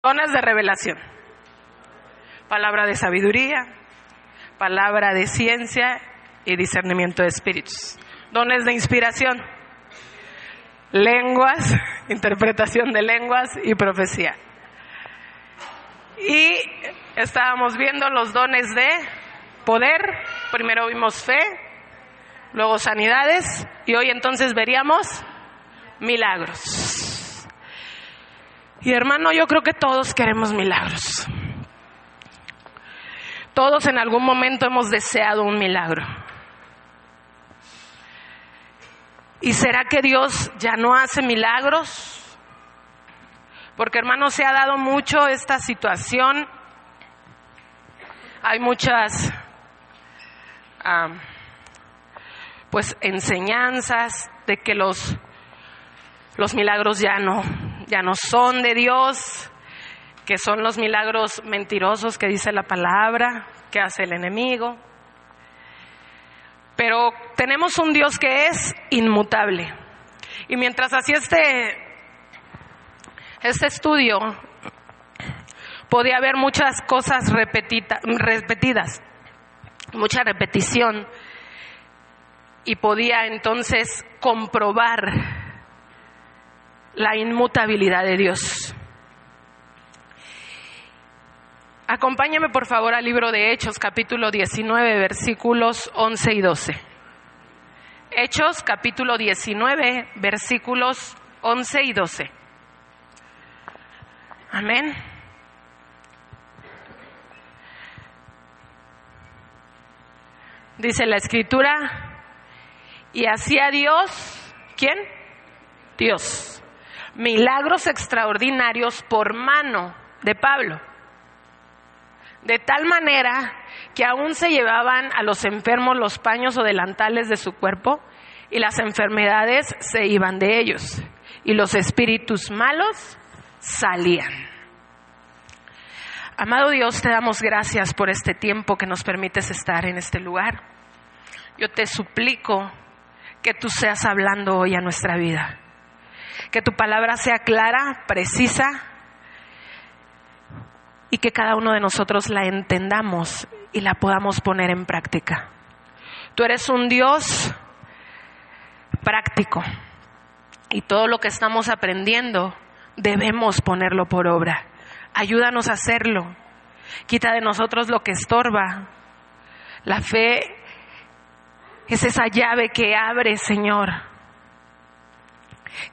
Dones de revelación, palabra de sabiduría, palabra de ciencia y discernimiento de espíritus. Dones de inspiración, lenguas, interpretación de lenguas y profecía. Y estábamos viendo los dones de poder. Primero vimos fe, luego sanidades y hoy entonces veríamos milagros. Y hermano, yo creo que todos queremos milagros. Todos en algún momento hemos deseado un milagro. ¿Y será que Dios ya no hace milagros? Porque hermano, se ha dado mucho esta situación. Hay muchas enseñanzas de que los milagros ya no son de Dios, que son los milagros mentirosos que dice la palabra, que hace el enemigo. Pero tenemos un Dios que es inmutable. Y mientras hacía este estudio, podía haber muchas cosas repetidas, mucha repetición, y podía entonces comprobar la inmutabilidad de Dios. Acompáñame por favor al libro de Hechos, capítulo 19, versículos 11 y 12. Hechos, capítulo 19, versículos 11 y 12. Amén. Dice la Escritura, y hacía Dios, ¿quién? Dios. Milagros extraordinarios por mano de Pablo, de tal manera que aún se llevaban a los enfermos los paños o delantales de su cuerpo, y las enfermedades se iban de ellos, y los espíritus malos salían. Amado Dios, te damos gracias por este tiempo que nos permites estar en este lugar. Yo te suplico que tú seas hablando hoy a nuestra vida. Que tu palabra sea clara, precisa, y que cada uno de nosotros la entendamos y la podamos poner en práctica. Tú eres un Dios práctico, y todo lo que estamos aprendiendo debemos ponerlo por obra. Ayúdanos a hacerlo. Quita de nosotros lo que estorba. La fe es esa llave que abre, Señor,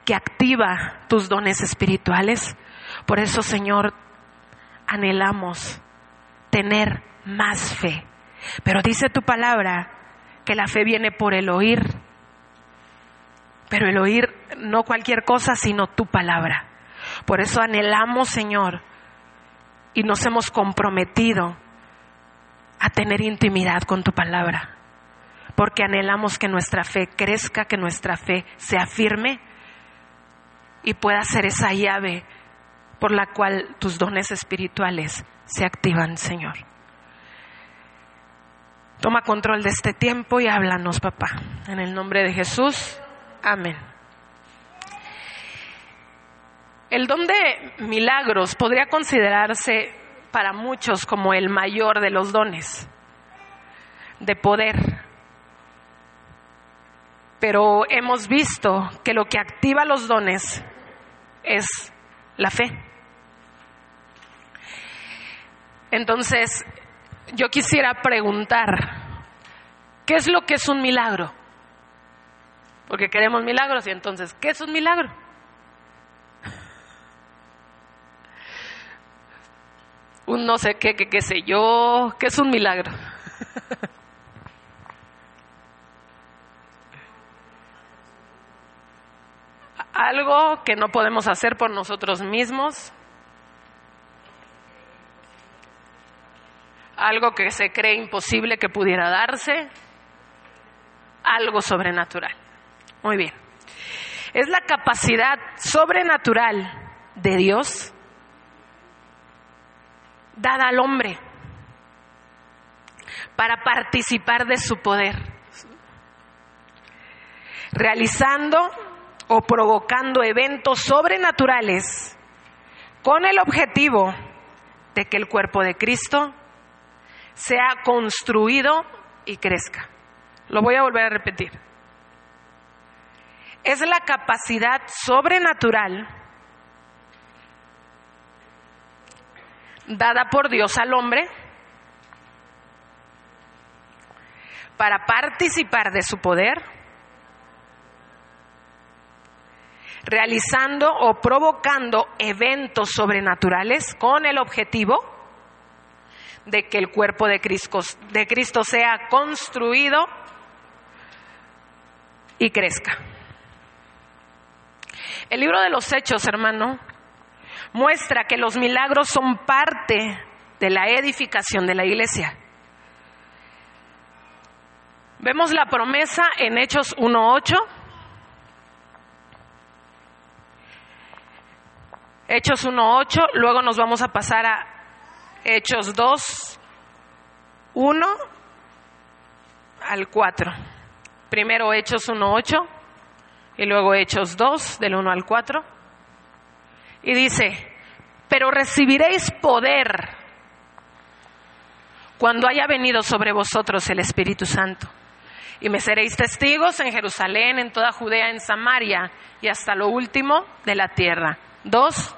que activa tus dones espirituales. Por eso, Señor, anhelamos tener más fe. Pero dice tu palabra que la fe viene por el oír. Pero el oír no cualquier cosa, sino tu palabra. Por eso anhelamos, Señor, y nos hemos comprometido a tener intimidad con tu palabra. Porque anhelamos que nuestra fe crezca, que nuestra fe se afirme y pueda ser esa llave por la cual tus dones espirituales se activan, Señor. Toma control de este tiempo y háblanos, papá. En el nombre de Jesús, amén. El don de milagros podría considerarse para muchos como el mayor de los dones de poder. Pero hemos visto que lo que activa los dones es la fe. Entonces, yo quisiera preguntar, ¿qué es lo que es un milagro? Porque queremos milagros, y entonces, ¿qué es un milagro? Un no sé qué sé yo, ¿qué es un milagro? Algo que no podemos hacer por nosotros mismos, algo que se cree imposible que pudiera darse, algo sobrenatural. Muy bien. Es la capacidad sobrenatural de Dios dada al hombre para participar de su poder, realizando o provocando eventos sobrenaturales con el objetivo de que el cuerpo de Cristo sea construido y crezca. Lo voy a volver a repetir. Es la capacidad sobrenatural dada por Dios al hombre para participar de su poder, realizando o provocando eventos sobrenaturales con el objetivo de que el cuerpo de Cristo sea construido y crezca. El libro de los Hechos, hermano, muestra que los milagros son parte de la edificación de la iglesia. Vemos la promesa en Hechos 1:8. Hechos 1:8, luego nos vamos a pasar a Hechos 2:1 al 4. Primero Hechos 1:8 y luego Hechos 2, del 1 al 4. Y dice: pero recibiréis poder cuando haya venido sobre vosotros el Espíritu Santo. Y me seréis testigos en Jerusalén, en toda Judea, en Samaria y hasta lo último de la tierra. 2.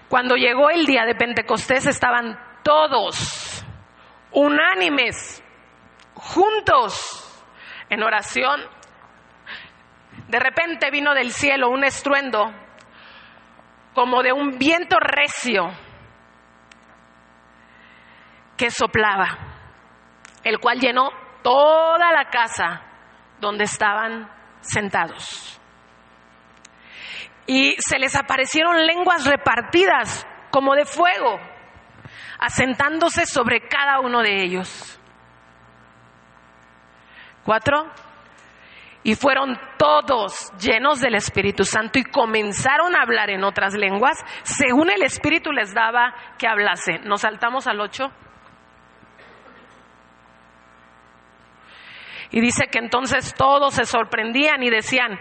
Cuando llegó el día de Pentecostés estaban todos unánimes, juntos, en oración. De repente vino del cielo un estruendo como de un viento recio que soplaba, el cual llenó toda la casa donde estaban sentados. Y se les aparecieron lenguas repartidas como de fuego, asentándose sobre cada uno de ellos. 4. Y fueron todos llenos del Espíritu Santo y comenzaron a hablar en otras lenguas, según el Espíritu les daba que hablase. ¿Nos saltamos al 8? Y dice que entonces todos se sorprendían y decían: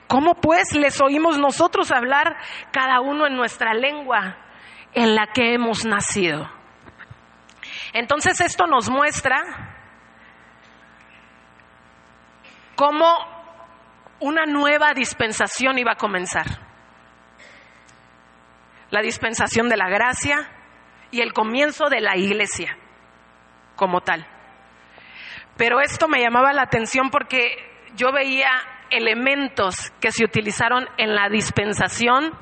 ¿cómo pues les oímos nosotros hablar cada uno en nuestra lengua en la que hemos nacido? Entonces esto nos muestra cómo una nueva dispensación iba a comenzar. La dispensación de la gracia y el comienzo de la iglesia como tal. Pero esto me llamaba la atención porque yo veía elementos que se utilizaron en la dispensación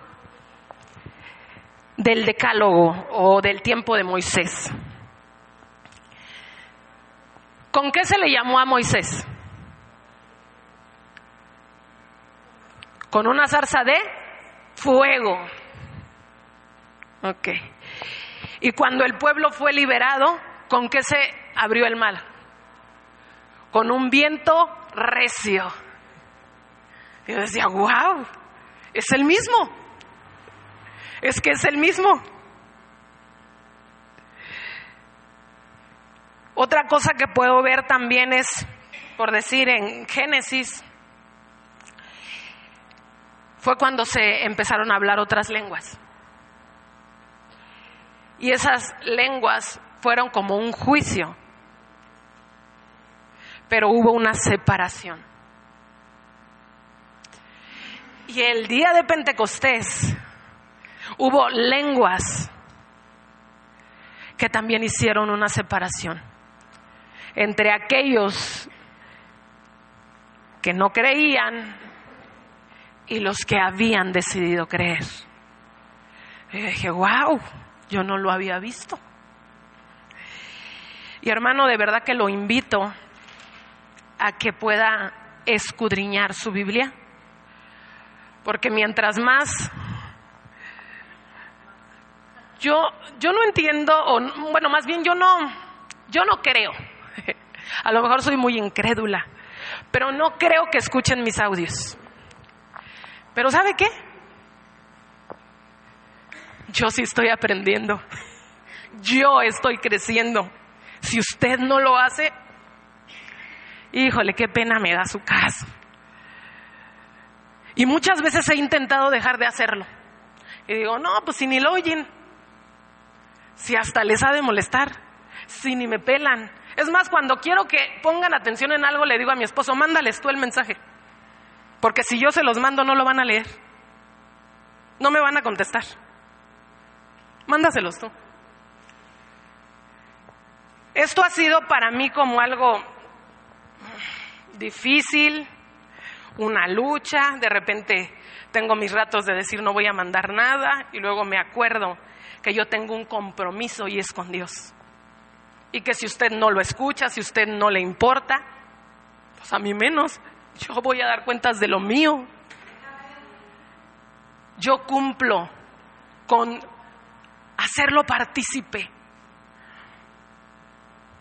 del Decálogo o del tiempo de Moisés. ¿Con qué se le llamó a Moisés? Con una zarza de fuego. Ok. Y cuando el pueblo fue liberado, ¿con qué se abrió el mar? Con un viento recio. Y yo decía: wow, es el mismo. Es que es el mismo. Otra cosa que puedo ver también es, por decir, en Génesis, fue cuando se empezaron a hablar otras lenguas. Y esas lenguas fueron como un juicio, pero hubo una separación. Y el día de Pentecostés hubo lenguas que también hicieron una separación entre aquellos que no creían y los que habían decidido creer. Y dije: wow, yo no lo había visto. Y hermano, de verdad que lo invito a que pueda escudriñar su Biblia, porque mientras más yo no entiendo, o bueno, más bien yo no creo. A lo mejor soy muy incrédula, pero no creo que escuchen mis audios. Pero ¿sabe qué? Yo sí estoy aprendiendo. Yo estoy creciendo. Si usted no lo hace, híjole, qué pena me da su caso. Y muchas veces he intentado dejar de hacerlo. Y digo, no, pues si ni lo oyen, si hasta les ha de molestar, si ni me pelan. Es más, cuando quiero que pongan atención en algo, le digo a mi esposo, mándales tú el mensaje, porque si yo se los mando no lo van a leer, no me van a contestar, mándaselos tú. Esto ha sido para mí como algo difícil, una lucha. De repente tengo mis ratos de decir no voy a mandar nada, y luego me acuerdo que yo tengo un compromiso y es con Dios, y que si usted no lo escucha, si usted no le importa, pues a mí menos. Yo voy a dar cuentas de lo mío. Yo cumplo con hacerlo partícipe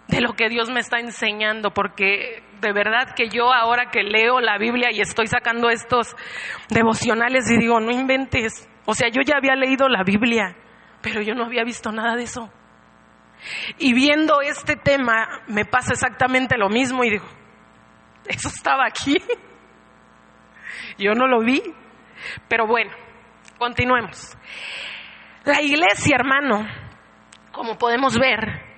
de lo que Dios me está enseñando, porque de verdad que yo ahora que leo la Biblia y estoy sacando estos devocionales y digo, no inventes, o sea, yo ya había leído la Biblia, pero yo no había visto nada de eso. Y viendo este tema me pasa exactamente lo mismo y digo, eso estaba aquí, yo no lo vi. Pero bueno, continuemos. La iglesia, hermano, como podemos ver,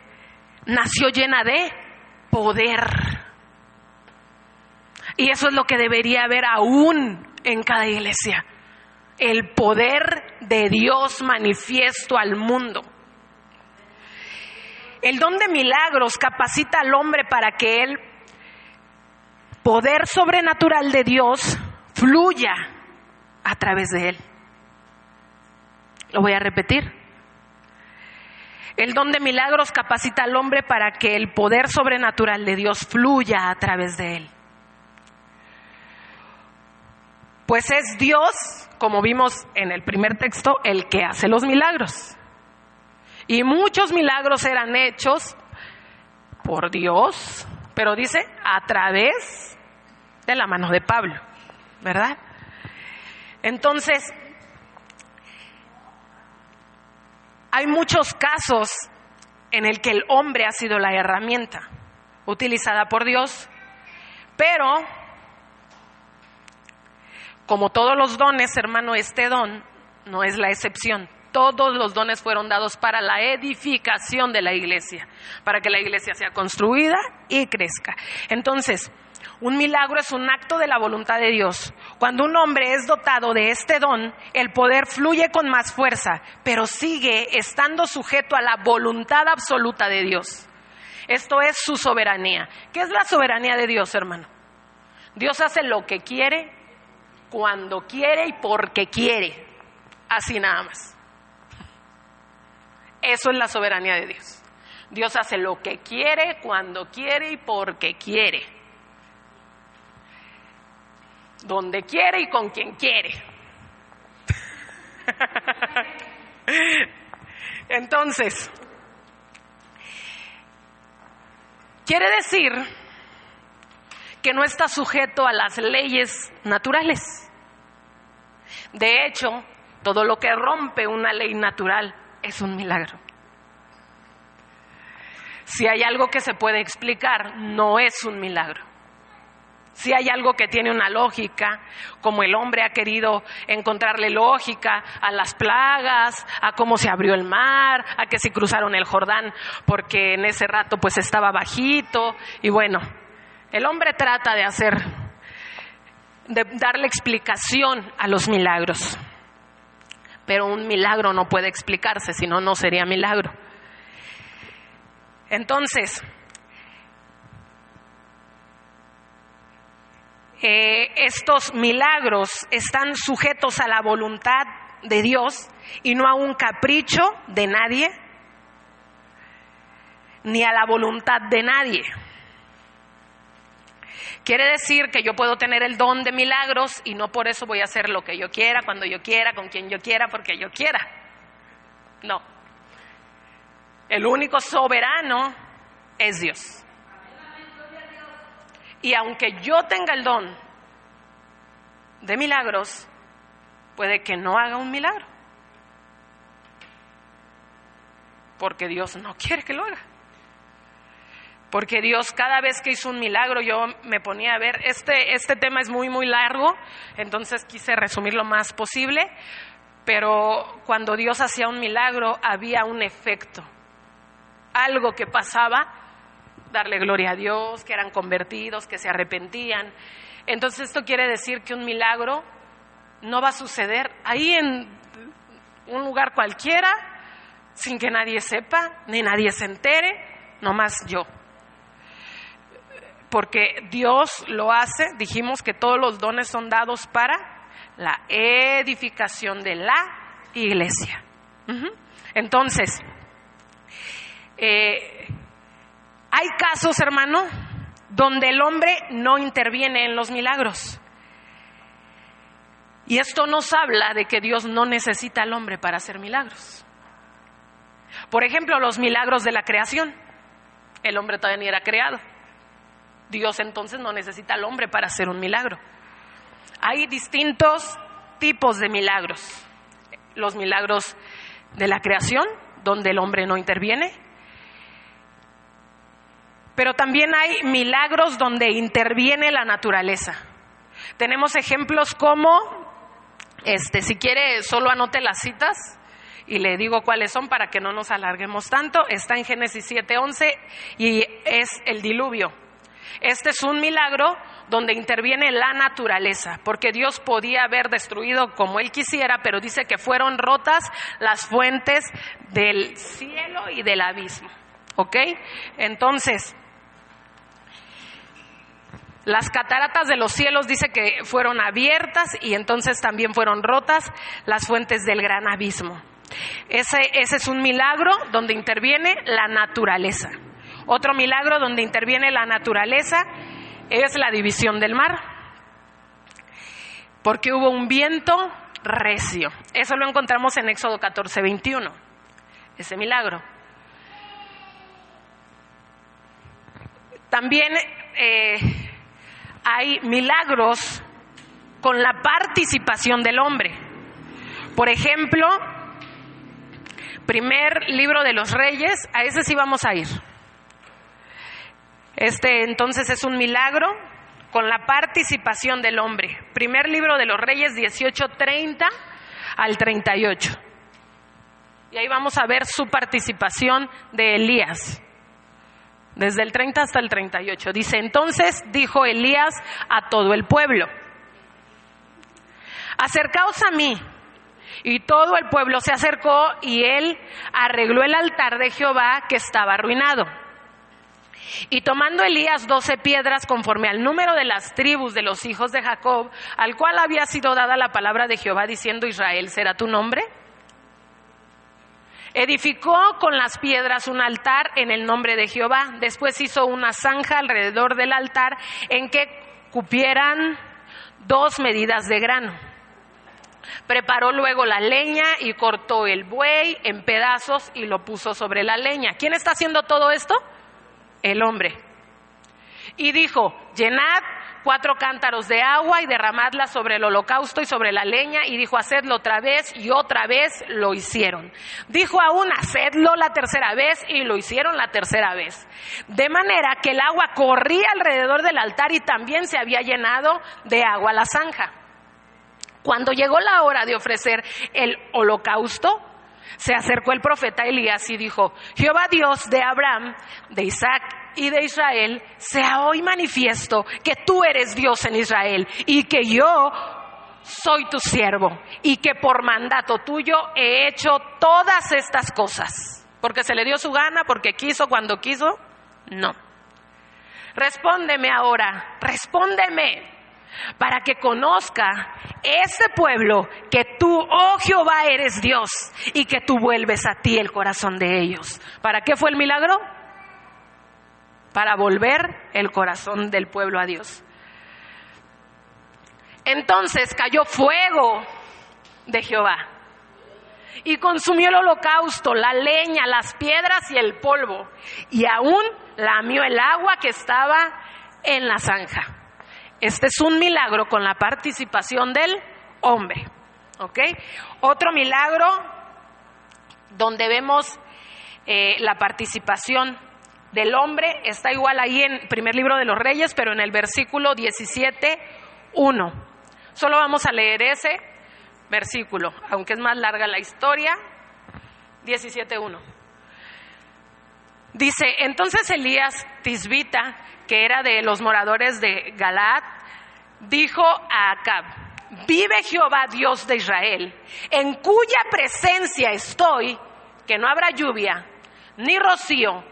nació llena de poder. Y eso es lo que debería haber aún en cada iglesia. El poder de Dios manifiesto al mundo. El don de milagros capacita al hombre para que el poder sobrenatural de Dios fluya a través de él. Lo voy a repetir. El don de milagros capacita al hombre para que el poder sobrenatural de Dios fluya a través de él. Pues es Dios, como vimos en el primer texto, el que hace los milagros. Y muchos milagros eran hechos por Dios, pero dice a través de la mano de Pablo, ¿verdad? Entonces, hay muchos casos en el que el hombre ha sido la herramienta utilizada por Dios, pero como todos los dones, hermano, este don no es la excepción. Todos los dones fueron dados para la edificación de la iglesia, para que la iglesia sea construida y crezca. Entonces, un milagro es un acto de la voluntad de Dios. Cuando un hombre es dotado de este don, el poder fluye con más fuerza, pero sigue estando sujeto a la voluntad absoluta de Dios. Esto es su soberanía. ¿Qué es la soberanía de Dios, hermano? Dios hace lo que quiere, cuando quiere y porque quiere. Así nada más. Eso es la soberanía de Dios. Dios hace lo que quiere, cuando quiere y porque quiere. Donde quiere y con quien quiere. Entonces, quiere decir que no está sujeto a las leyes naturales. De hecho, todo lo que rompe una ley natural es un milagro. Si hay algo que se puede explicar, no es un milagro. Si hay algo que tiene una lógica, como el hombre ha querido encontrarle lógica a las plagas, a cómo se abrió el mar, a que se cruzaron el Jordán porque en ese rato pues estaba bajito, y bueno, el hombre trata de darle explicación a los milagros. Pero un milagro no puede explicarse, si no, no sería milagro. Entonces, estos milagros están sujetos a la voluntad de Dios y no a un capricho de nadie, ni a la voluntad de nadie. Quiere decir que yo puedo tener el don de milagros y no por eso voy a hacer lo que yo quiera, cuando yo quiera, con quien yo quiera, porque yo quiera. No. El único soberano es Dios. Y aunque yo tenga el don de milagros, puede que no haga un milagro, porque Dios no quiere que lo haga. Porque Dios, cada vez que hizo un milagro, yo me ponía a ver, este tema es muy, muy largo, entonces quise resumir lo más posible, pero cuando Dios hacía un milagro había un efecto, algo que pasaba, darle gloria a Dios, que eran convertidos, que se arrepentían. Entonces esto quiere decir que un milagro no va a suceder ahí en un lugar cualquiera, sin que nadie sepa, ni nadie se entere, nomás yo. Porque Dios lo hace, dijimos que todos los dones son dados para la edificación de la iglesia. Entonces, hay casos, hermano, donde el hombre no interviene en los milagros. Y esto nos habla de que Dios no necesita al hombre para hacer milagros. Por ejemplo, los milagros de la creación. El hombre todavía ni era creado. Dios entonces no necesita al hombre para hacer un milagro. Hay distintos tipos de milagros. Los milagros de la creación, donde el hombre no interviene. Pero también hay milagros donde interviene la naturaleza. Tenemos ejemplos como, si quiere solo anote las citas y le digo cuáles son para que no nos alarguemos tanto. Está en Génesis 7:11 y es el diluvio. Este es un milagro donde interviene la naturaleza, porque Dios podía haber destruido como Él quisiera, pero dice que fueron rotas las fuentes del cielo y del abismo. ¿Ok? Entonces, las cataratas de los cielos dice que fueron abiertas y entonces también fueron rotas las fuentes del gran abismo. Ese es un milagro donde interviene la naturaleza. Otro milagro donde interviene la naturaleza es la división del mar, porque hubo un viento recio. Eso lo encontramos en Éxodo 14:21, ese milagro. También hay milagros con la participación del hombre. Por ejemplo, primer libro de los Reyes, a ese sí vamos a ir. Entonces es un milagro con la participación del hombre. Primer libro de los Reyes 18:30 al 38. Y ahí vamos a ver su participación de Elías. Desde el 30 hasta el 38. Dice, entonces dijo Elías a todo el pueblo: acercaos a mí. Y todo el pueblo se acercó y él arregló el altar de Jehová que estaba arruinado. Y tomando Elías 12 piedras conforme al número de las tribus de los hijos de Jacob, al cual había sido dada la palabra de Jehová diciendo, Israel será tu nombre, edificó con las piedras un altar en el nombre de Jehová. Después hizo una zanja alrededor del altar en que cupieran 2 medidas de grano. Preparó luego la leña y cortó el buey en pedazos y lo puso sobre la leña. ¿Quién está haciendo todo esto? El hombre. Y dijo, llenad 4 cántaros de agua y derramadla sobre el holocausto y sobre la leña. Y dijo, hacedlo otra vez, y otra vez lo hicieron. Dijo aún, hacedlo la tercera vez, y lo hicieron la tercera vez. De manera que el agua corría alrededor del altar y también se había llenado de agua la zanja. Cuando llegó la hora de ofrecer el holocausto, se acercó el profeta Elías y dijo, Jehová Dios de Abraham, de Isaac y de Israel, sea hoy manifiesto que tú eres Dios en Israel y que yo soy tu siervo y que por mandato tuyo he hecho todas estas cosas. ¿Porque se le dio su gana? ¿Porque quiso cuando quiso? No. Respóndeme ahora, respóndeme, para que conozca este pueblo que tú, oh Jehová, eres Dios y que tú vuelves a ti el corazón de ellos. ¿Para qué fue el milagro? Para volver el corazón del pueblo a Dios. Entonces cayó fuego de Jehová y consumió el holocausto, la leña, las piedras y el polvo, y aún lamió el agua que estaba en la zanja. Este es un milagro con la participación del hombre. ¿Ok? Otro milagro donde vemos la participación del hombre está igual ahí en primer libro de los Reyes, pero en el versículo 17:1. Solo vamos a leer ese versículo, aunque es más larga la historia, 17:1. Dice, entonces Elías Tisbita, que era de los moradores de Galaad, dijo a Acab, vive Jehová Dios de Israel, en cuya presencia estoy, que no habrá lluvia ni rocío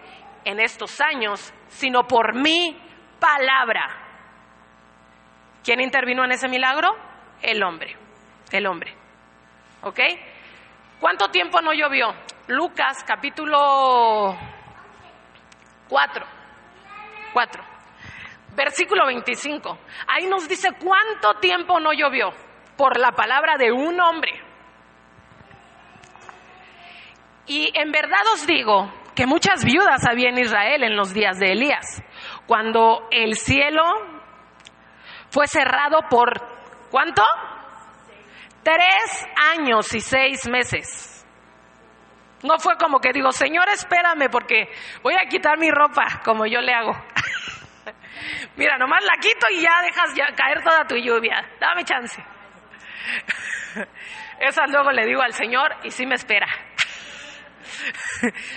en estos años, sino por mi palabra. ¿Quién intervino en ese milagro? El hombre. ¿Ok? ¿Cuánto tiempo no llovió? Lucas capítulo 4, versículo 25. Ahí nos dice cuánto tiempo no llovió por la palabra de un hombre. Y en verdad os digo que muchas viudas había en Israel en los días de Elías, cuando el cielo fue cerrado por, ¿cuánto? 3 años y 6 meses. No fue como que digo, Señor, espérame porque voy a quitar mi ropa, como yo le hago. Mira, nomás la quito y ya dejas caer toda tu lluvia. Dame chance. Esa luego le digo al Señor y sí me espera.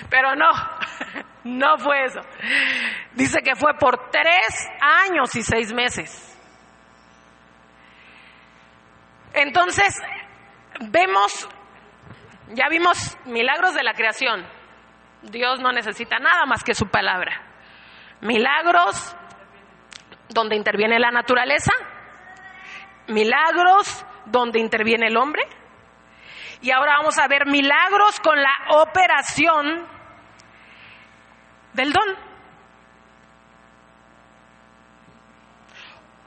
Pero no fue eso. Dice que fue por 3 años y 6 meses. Entonces, ya vimos milagros de la creación. Dios no necesita nada más que su palabra. Milagros donde interviene la naturaleza. Milagros donde interviene el hombre. Y ahora vamos a ver milagros con la operación del don.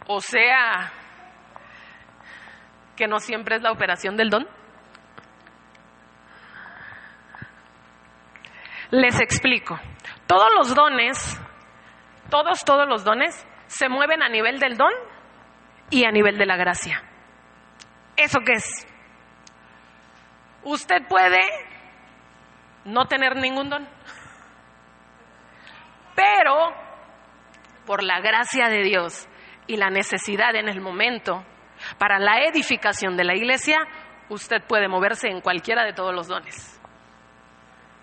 O sea, que no siempre es la operación del don. Les explico. Todos los dones, todos los dones se mueven a nivel del don y a nivel de la gracia. ¿Eso qué es? Usted puede no tener ningún don, pero por la gracia de Dios y la necesidad en el momento para la edificación de la iglesia, usted puede moverse en cualquiera de todos los dones.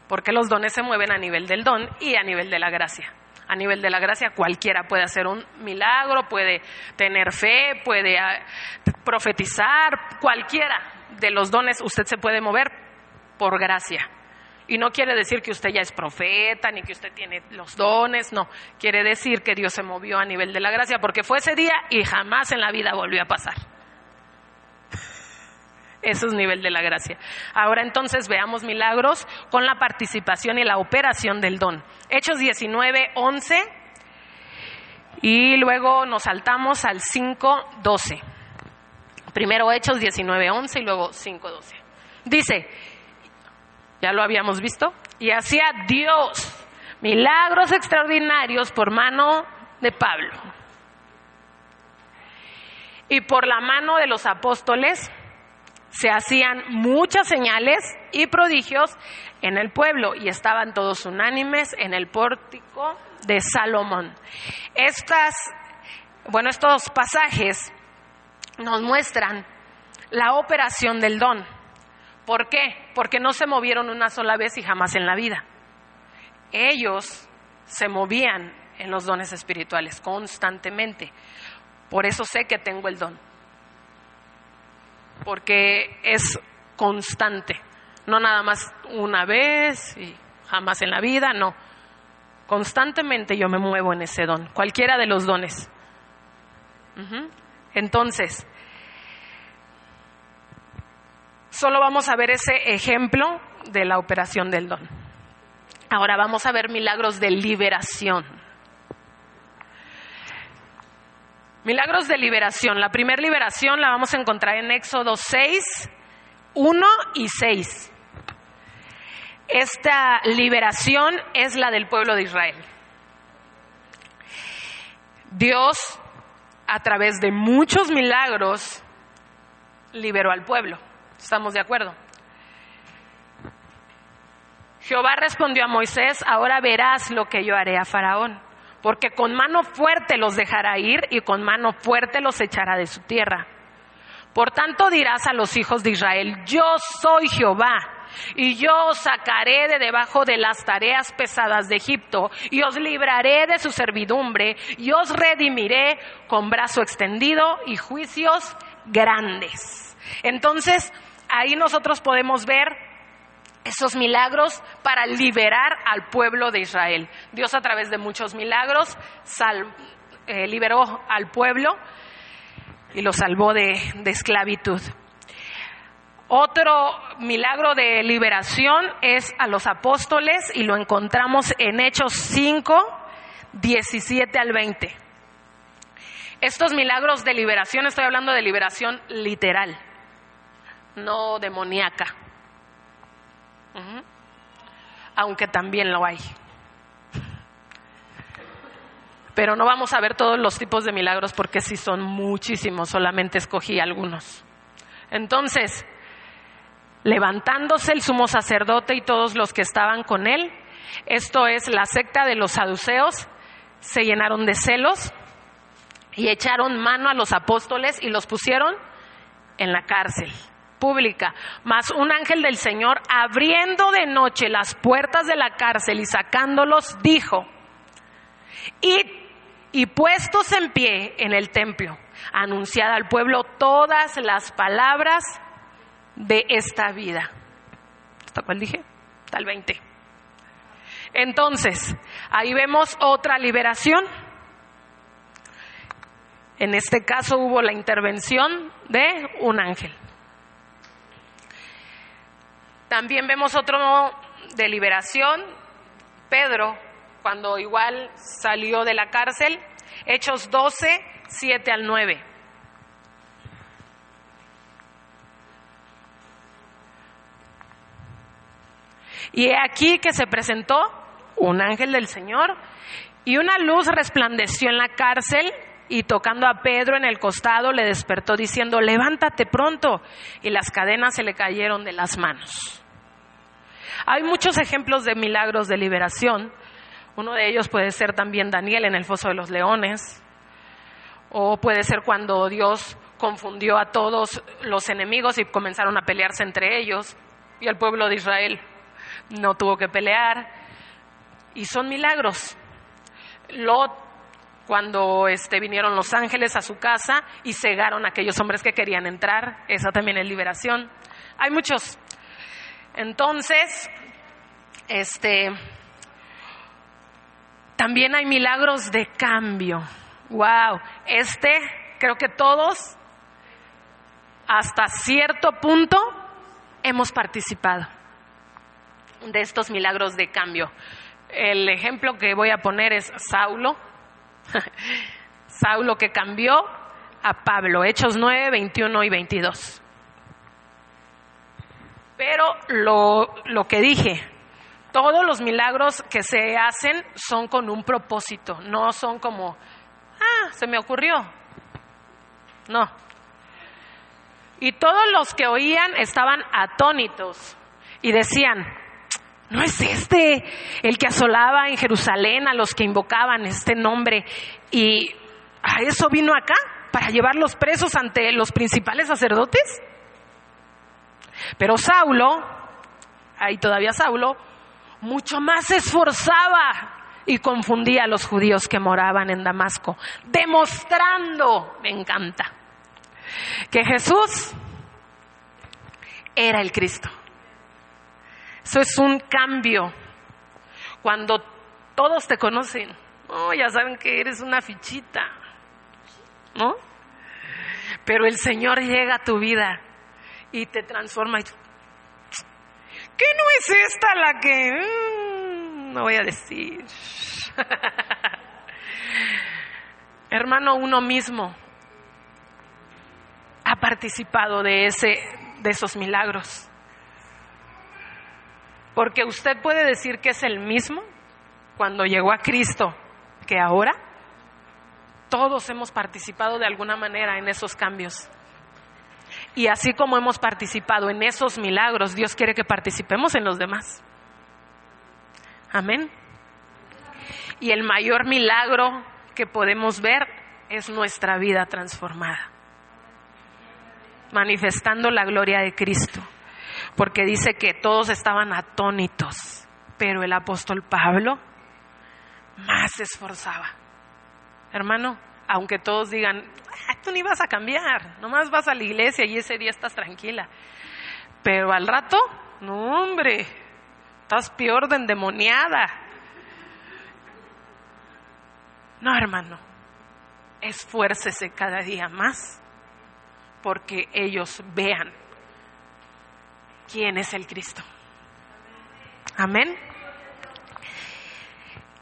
Porque los dones se mueven a nivel del don y a nivel de la gracia. A nivel de la gracia cualquiera puede hacer un milagro, puede tener fe, puede profetizar, cualquiera de los dones usted se puede mover por gracia. Y no quiere decir que usted ya es profeta, ni que usted tiene los dones, no. Quiere decir que Dios se movió a nivel de la gracia, porque fue ese día y jamás en la vida volvió a pasar. Eso es nivel de la gracia. Ahora entonces veamos milagros con la participación y la operación del don. Hechos 19:11 y luego nos saltamos al 5:12. Primero Hechos 19:11 y luego 5:12. Dice, ya lo habíamos visto, y hacía Dios milagros extraordinarios por mano de Pablo. Y por la mano de los apóstoles se hacían muchas señales y prodigios en el pueblo y estaban todos unánimes en el pórtico de Salomón. Estos pasajes nos muestran la operación del don. ¿Por qué? Porque no se movieron una sola vez y jamás en la vida. Ellos se movían en los dones espirituales constantemente. Por eso sé que tengo el don. Porque es constante, no nada más una vez y jamás en la vida, no. Constantemente yo me muevo en ese don, cualquiera de los dones. Entonces, solo vamos a ver ese ejemplo de la operación del don. Ahora vamos a ver milagros de liberación. Milagros de liberación. La primera liberación la vamos a encontrar en Éxodo 6:1 y 6. Esta liberación es la del pueblo de Israel. Dios, a través de muchos milagros, liberó al pueblo. ¿Estamos de acuerdo? Jehová respondió a Moisés, ahora verás lo que yo haré a Faraón, porque con mano fuerte los dejará ir y con mano fuerte los echará de su tierra. Por tanto dirás a los hijos de Israel: yo soy Jehová, y yo os sacaré de debajo de las tareas pesadas de Egipto, y os libraré de su servidumbre, y os redimiré con brazo extendido y juicios grandes. Entonces, ahí nosotros podemos ver esos milagros para liberar al pueblo de Israel. Dios, a través de muchos milagros, liberó al pueblo y lo salvó de esclavitud. Otro milagro de liberación es a los apóstoles, y lo encontramos en Hechos 5, 17 al 20. Estos milagros de liberación, estoy hablando de liberación literal, no demoníaca. Aunque también lo hay. Pero no vamos a ver todos los tipos de milagros, porque sí son muchísimos, solamente escogí algunos. Entonces, levantándose el sumo sacerdote y todos los que estaban con él, esto es la secta de los saduceos, se llenaron de celos y echaron mano a los apóstoles y los pusieron en la cárcel pública. Mas un ángel del Señor, abriendo de noche las puertas de la cárcel y sacándolos, dijo: y puestos en pie en el templo, anunciad al pueblo todas las palabras de esta vida. ¿Hasta cuál dije? Hasta el 20. Entonces, ahí vemos otra liberación. En este caso hubo la intervención de un ángel. También vemos otro de liberación, Pedro, cuando igual salió de la cárcel, Hechos 12, 7 al 9. Y he aquí que se presentó un ángel del Señor, y una luz resplandeció en la cárcel, y tocando a Pedro en el costado le despertó diciendo: levántate pronto. Y las cadenas se le cayeron de las manos. Hay muchos ejemplos de milagros de liberación. Uno de ellos puede ser también Daniel en el foso de los leones, o puede ser cuando Dios confundió a todos los enemigos y comenzaron a pelearse entre ellos, y el pueblo de Israel no tuvo que pelear, y son milagros. Lot, cuando vinieron los ángeles a su casa y cegaron a aquellos hombres que querían entrar, esa también es liberación. Hay muchos. Entonces, también hay milagros de cambio. Wow, creo que todos, hasta cierto punto, hemos participado de estos milagros de cambio. El ejemplo que voy a poner es Saulo. Saulo, que cambió a Pablo, Hechos 9, 21 y 22. Pero lo que dije, todos los milagros que se hacen son con un propósito, no son como, se me ocurrió. No. Y todos los que oían estaban atónitos y decían: ¿no es el que asolaba en Jerusalén a los que invocaban este nombre? Y a eso vino acá, para llevarlos presos ante los principales sacerdotes. Pero Saulo, ahí todavía Saulo, mucho más se esforzaba y confundía a los judíos que moraban en Damasco, demostrando, me encanta, que Jesús era el Cristo. Eso es un cambio. Cuando todos te conocen, ya saben que eres una fichita, ¿no? Pero el Señor llega a tu vida y te transforma. ¿Qué no es esta la que? No voy a decir. Hermano, uno mismo ha participado de esos milagros. Porque usted puede decir que es el mismo cuando llegó a Cristo que ahora. Todos hemos participado de alguna manera en esos cambios. Y así como hemos participado en esos milagros, Dios quiere que participemos en los demás. Amén. Y el mayor milagro que podemos ver es nuestra vida transformada. manifestando la gloria de Cristo, porque dice que todos estaban atónitos, pero el apóstol Pablo más se esforzaba. Hermano, aunque todos digan, tú ni vas a cambiar, nomás vas a la iglesia y ese día estás tranquila, pero al rato, no hombre, estás peor de endemoniada. No, hermano, esfuércese cada día más porque ellos vean quién es el Cristo. Amén.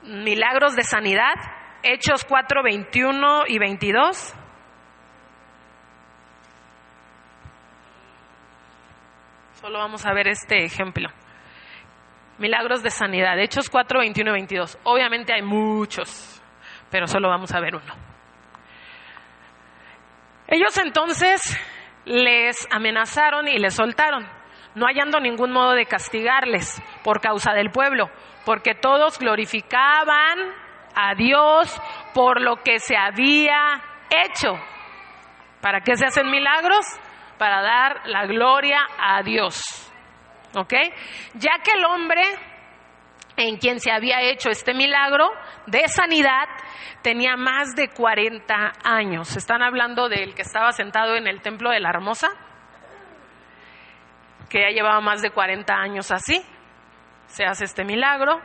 Milagros de sanidad, Hechos 4, 21 y 22. Solo vamos a ver este ejemplo. Milagros de sanidad, Hechos 4, 21 y 22. Obviamente hay muchos, pero solo vamos a ver uno. Ellos entonces les amenazaron y les soltaron, no hallando ningún modo de castigarles por causa del pueblo, porque todos glorificaban a Dios por lo que se había hecho. ¿Para qué se hacen milagros? Para dar la gloria a Dios. ¿Ok? Ya que el hombre en quien se había hecho este milagro de sanidad tenía más de 40 años. Están hablando del que estaba sentado en el templo de la Hermosa, que ya llevaba más de 40 años así. Se hace este milagro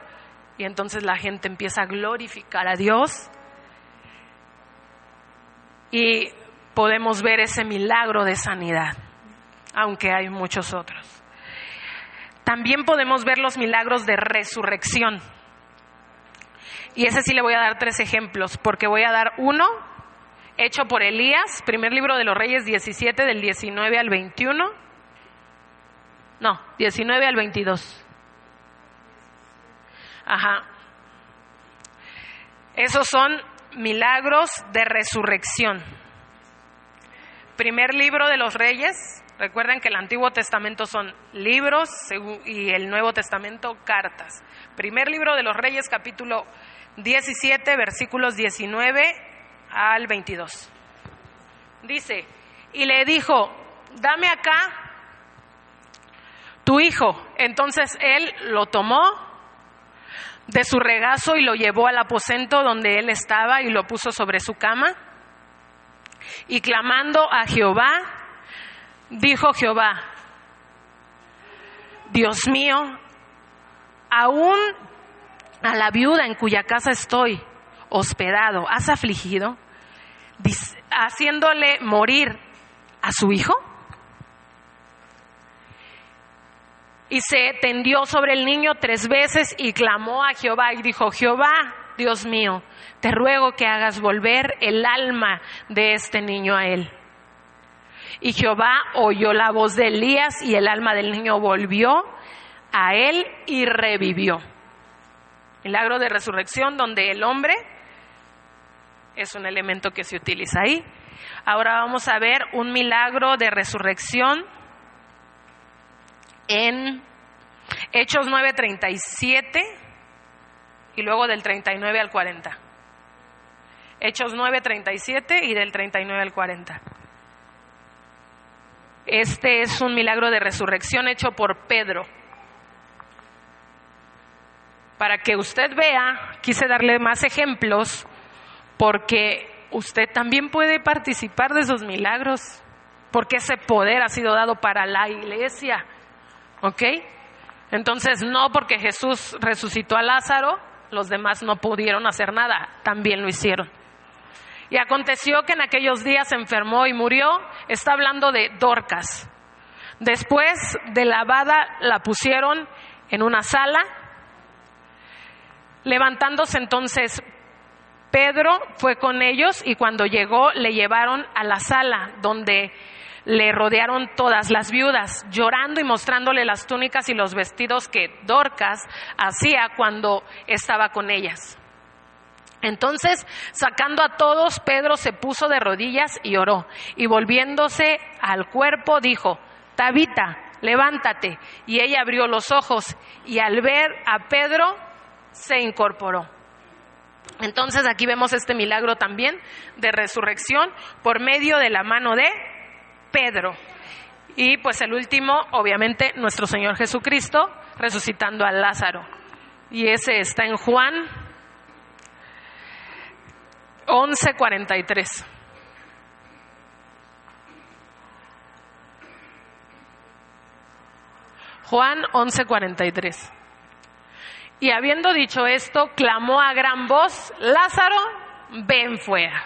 y entonces la gente empieza a glorificar a Dios y podemos ver ese milagro de sanidad, aunque hay muchos otros. También podemos ver los milagros de resurrección. Y ese sí le voy a dar 3 ejemplos, porque voy a dar uno hecho por Elías, primer libro de los Reyes 17, del 19 al 21. No, 19 al 22. Ajá. Esos son milagros de resurrección. Primer libro de los Reyes. Recuerden que el Antiguo Testamento son libros y el Nuevo Testamento cartas. Primer libro de los Reyes, capítulo 17, versículos 19 al 22. Dice, y le dijo, dame acá tu hijo. Entonces él lo tomó de su regazo y lo llevó al aposento donde él estaba y lo puso sobre su cama. Y clamando a Jehová, dijo Jehová, Dios mío, aún a la viuda en cuya casa estoy hospedado, ¿has afligido, haciéndole morir a su hijo? Y se tendió sobre el niño 3 veces y clamó a Jehová y dijo, Jehová, Dios mío, te ruego que hagas volver el alma de este niño a él. Y Jehová oyó la voz de Elías y el alma del niño volvió a él y revivió. Milagro de resurrección donde el hombre es un elemento que se utiliza ahí. Ahora vamos a ver un milagro de resurrección en Hechos 9:37 y luego del 39 al 40. Hechos 9:37 y del 39 al 40. Este es un milagro de resurrección hecho por Pedro. Para que usted vea, quise darle más ejemplos porque usted también puede participar de esos milagros, porque ese poder ha sido dado para la iglesia. ¿Ok? Entonces, no porque Jesús resucitó a Lázaro, los demás no pudieron hacer nada, también lo hicieron. Y aconteció que en aquellos días se enfermó y murió. Está hablando de Dorcas. Después de lavada la pusieron en una sala. Levantándose entonces Pedro fue con ellos y cuando llegó le llevaron a la sala donde le rodearon todas las viudas, llorando y mostrándole las túnicas y los vestidos que Dorcas hacía cuando estaba con ellas. Entonces, sacando a todos, Pedro se puso de rodillas y oró, y volviéndose al cuerpo dijo, Tabita, levántate. Y ella abrió los ojos, y al ver a Pedro, se incorporó. Entonces, aquí vemos este milagro también de resurrección por medio de la mano de Pedro. Y pues el último, obviamente, nuestro Señor Jesucristo resucitando a Lázaro. Y ese está en Juan 11:43. Juan 11:43. Y habiendo dicho esto, clamó a gran voz: Lázaro, ven fuera.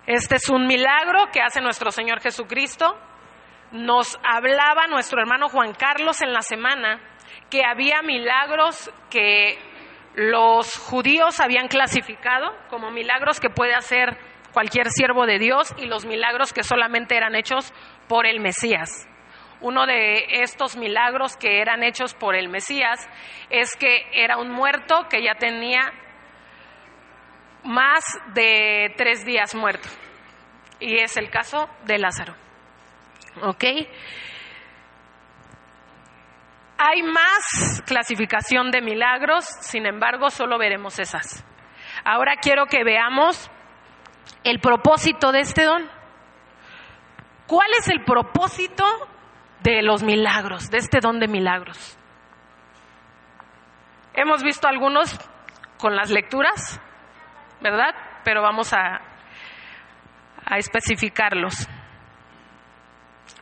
Este es un milagro que hace nuestro Señor Jesucristo. Nos hablaba nuestro hermano Juan Carlos en la semana que había milagros que los judíos habían clasificado como milagros que puede hacer cualquier siervo de Dios y los milagros que solamente eran hechos por el Mesías. Uno de estos milagros que eran hechos por el Mesías es que era un muerto que ya tenía más de 3 días muerto. Y es el caso de Lázaro. ¿Ok? Hay más clasificación de milagros, sin embargo, solo veremos esas. Ahora quiero que veamos el propósito de este don. ¿Cuál es el propósito de los milagros, de este don de milagros? Hemos visto algunos con las lecturas, ¿verdad? Pero vamos a especificarlos.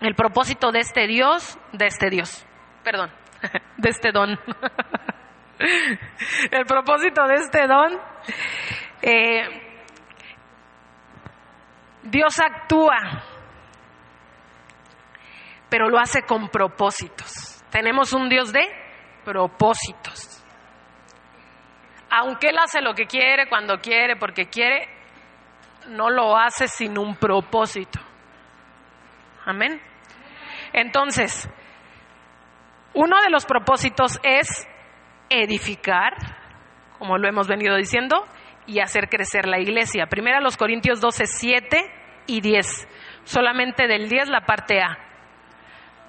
El propósito de este don. El propósito de este don, Dios actúa, pero lo hace con propósitos. Tenemos un Dios de propósitos. Aunque Él hace lo que quiere, cuando quiere, porque quiere, no lo hace sin un propósito. Amén. Entonces, uno de los propósitos es edificar, como lo hemos venido diciendo, y hacer crecer la iglesia. Primera los Corintios 12:7 y 10. Solamente del 10 la parte A.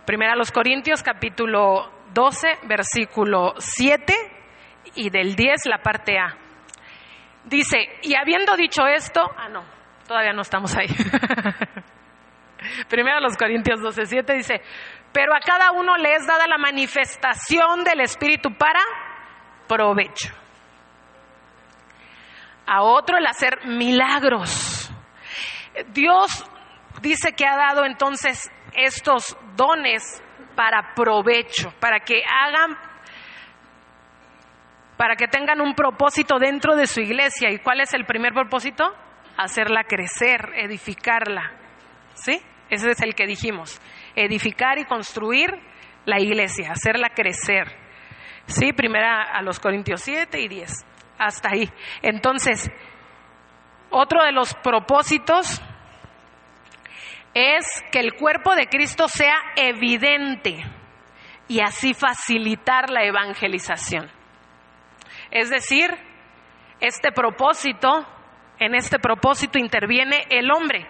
Primera los Corintios capítulo 12, versículo 7 y del 10 la parte A. Dice, y habiendo dicho esto, todavía no estamos ahí. Primero los Corintios 12:7 dice, pero a cada uno le es dada la manifestación del Espíritu para provecho. A otro el hacer milagros. Dios dice que ha dado entonces estos dones para provecho, para que tengan un propósito dentro de su iglesia. ¿Y cuál es el primer propósito? Hacerla crecer, edificarla. ¿Sí? Ese es el que dijimos. Edificar y construir la iglesia, hacerla crecer. ¿Sí? Primera a los Corintios 7 y 10. Hasta ahí. Entonces, otro de los propósitos es que el cuerpo de Cristo sea evidente y así facilitar la evangelización. Es decir, en este propósito interviene el hombre.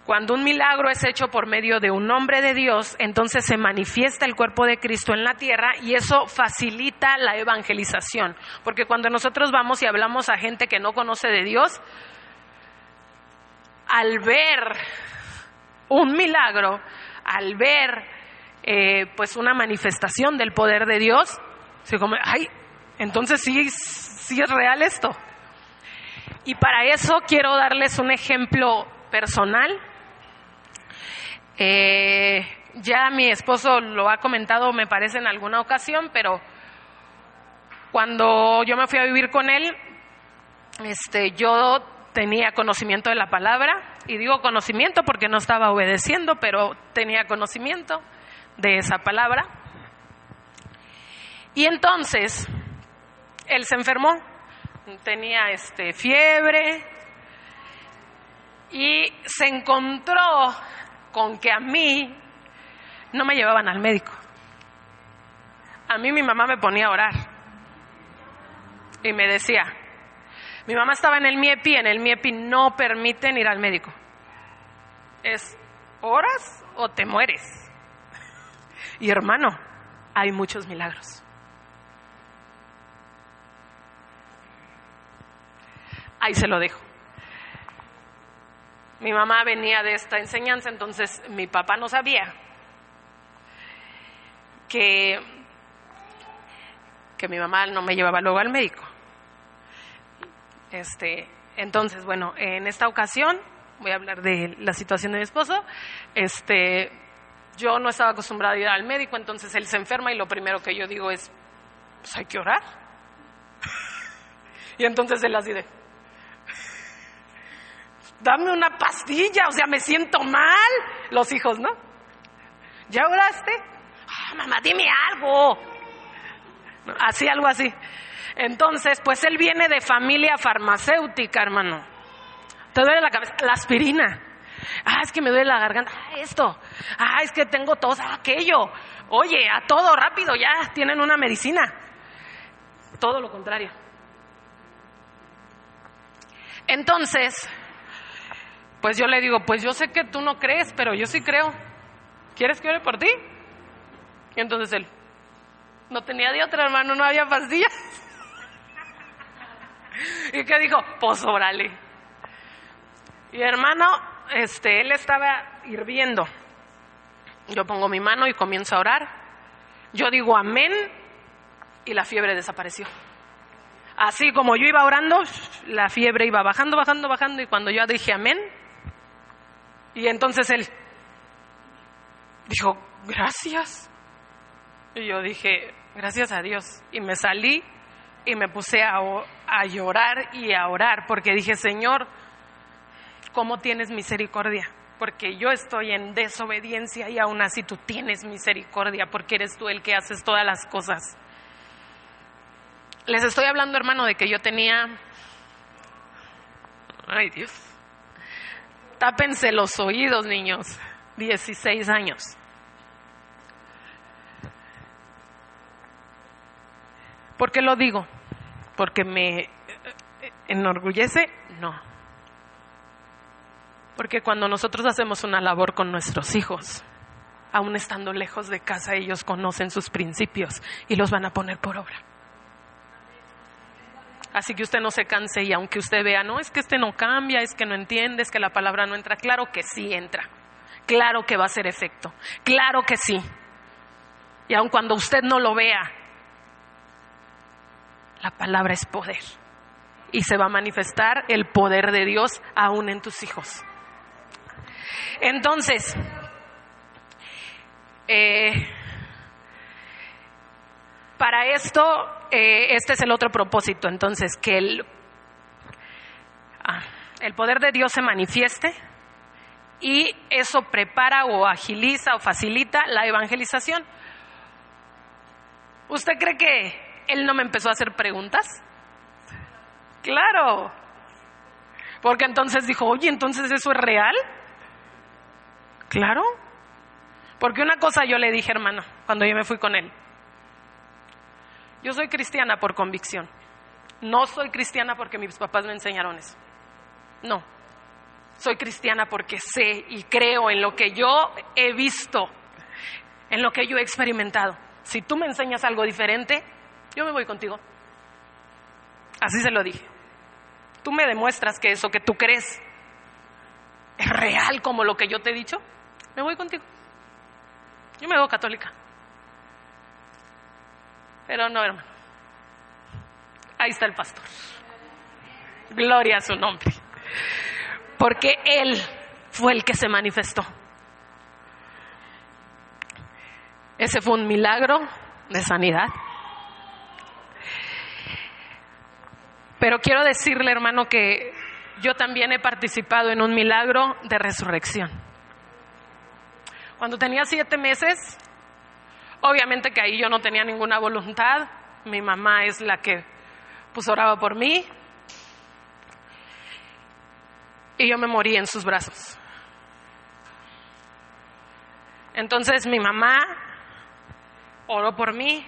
Cuando un milagro es hecho por medio de un hombre de Dios, entonces se manifiesta el cuerpo de Cristo en la tierra y eso facilita la evangelización. Porque cuando nosotros vamos y hablamos a gente que no conoce de Dios, al ver un milagro, al ver pues una manifestación del poder de Dios, se come, entonces sí es real esto. Y para eso quiero darles un ejemplo personal. Ya mi esposo lo ha comentado, me parece, en alguna ocasión, pero cuando yo me fui a vivir con él, yo tenía conocimiento de la palabra, y digo conocimiento porque no estaba obedeciendo, pero tenía conocimiento de esa palabra. Y entonces él se enfermó, tenía fiebre y se encontró con que a mí no me llevaban al médico. A mí mi mamá me ponía a orar y me decía, mi mamá estaba en el MIEPI no permiten ir al médico. Es oras o te mueres. Y hermano, hay muchos milagros. Ahí se lo dejo. Mi mamá venía de esta enseñanza, entonces mi papá no sabía que mi mamá no me llevaba luego al médico. Entonces, bueno, en esta ocasión voy a hablar de la situación de mi esposo. Yo no estaba acostumbrada a ir al médico, entonces él se enferma y lo primero que yo digo es, pues hay que orar. Y entonces él así de, dame una pastilla, o sea, me siento mal. Los hijos, ¿no? ¿Ya oraste? Mamá, dime algo. Así, algo así. Entonces, pues él viene de familia farmacéutica, hermano. ¿Te duele la cabeza? La aspirina. Es que me duele la garganta. Esto. Es que tengo tos. Aquello. Oye, a todo rápido, ya tienen una medicina. Todo lo contrario. Entonces, pues yo le digo, pues yo sé que tú no crees, pero yo sí creo. ¿Quieres que ore por ti? Y entonces él, no tenía de otra, hermano, no había pastillas. ¿Y qué dijo? Pues órale. Y hermano, él estaba hirviendo. Yo pongo mi mano y comienzo a orar. Yo digo amén y la fiebre desapareció. Así como yo iba orando, la fiebre iba bajando, bajando, bajando, y cuando yo dije amén, y entonces él dijo, gracias. Y yo dije, gracias a Dios. Y me salí y me puse a llorar y a orar, porque dije, Señor, ¿cómo tienes misericordia? Porque yo estoy en desobediencia y aún así tú tienes misericordia, porque eres tú el que haces todas las cosas. Les estoy hablando, hermano, de que yo tenía, ay Dios, tápense los oídos, niños, 16 años. ¿Por qué lo digo? ¿Porque me enorgullece? No. Porque cuando nosotros hacemos una labor con nuestros hijos, aún estando lejos de casa, ellos conocen sus principios y los van a poner por obra. Así que usted no se canse, y aunque usted vea, no, es que no cambia, es que no entiende, es que la palabra no entra, claro que sí entra, claro que va a hacer efecto, claro que sí. Y aun cuando usted no lo vea, la palabra es poder y se va a manifestar el poder de Dios aún en tus hijos. Entonces, para esto, este es el otro propósito, entonces, que el poder de Dios se manifieste, y eso prepara o agiliza o facilita la evangelización. ¿Usted cree que él no me empezó a hacer preguntas? Claro, porque entonces dijo, oye, ¿entonces eso es real? Claro, porque una cosa yo le dije, hermano, cuando yo me fui con él, yo soy cristiana por convicción, no soy cristiana porque mis papás me enseñaron eso, no, soy cristiana porque sé y creo en lo que yo he visto, en lo que yo he experimentado. Si tú me enseñas algo diferente, yo me voy contigo. Así se lo dije. Tú me demuestras que eso que tú crees es real como lo que yo te he dicho, me voy contigo. Yo me veo católica. Pero no, hermano. Ahí está el pastor. Gloria a su nombre. Porque Él fue el que se manifestó. Ese fue un milagro de sanidad. Pero quiero decirle, hermano, que yo también he participado en un milagro de resurrección. Cuando tenía 7 meses, obviamente que ahí yo no tenía ninguna voluntad. Mi mamá es la que oraba por mí. Y yo me morí en sus brazos. Entonces mi mamá oró por mí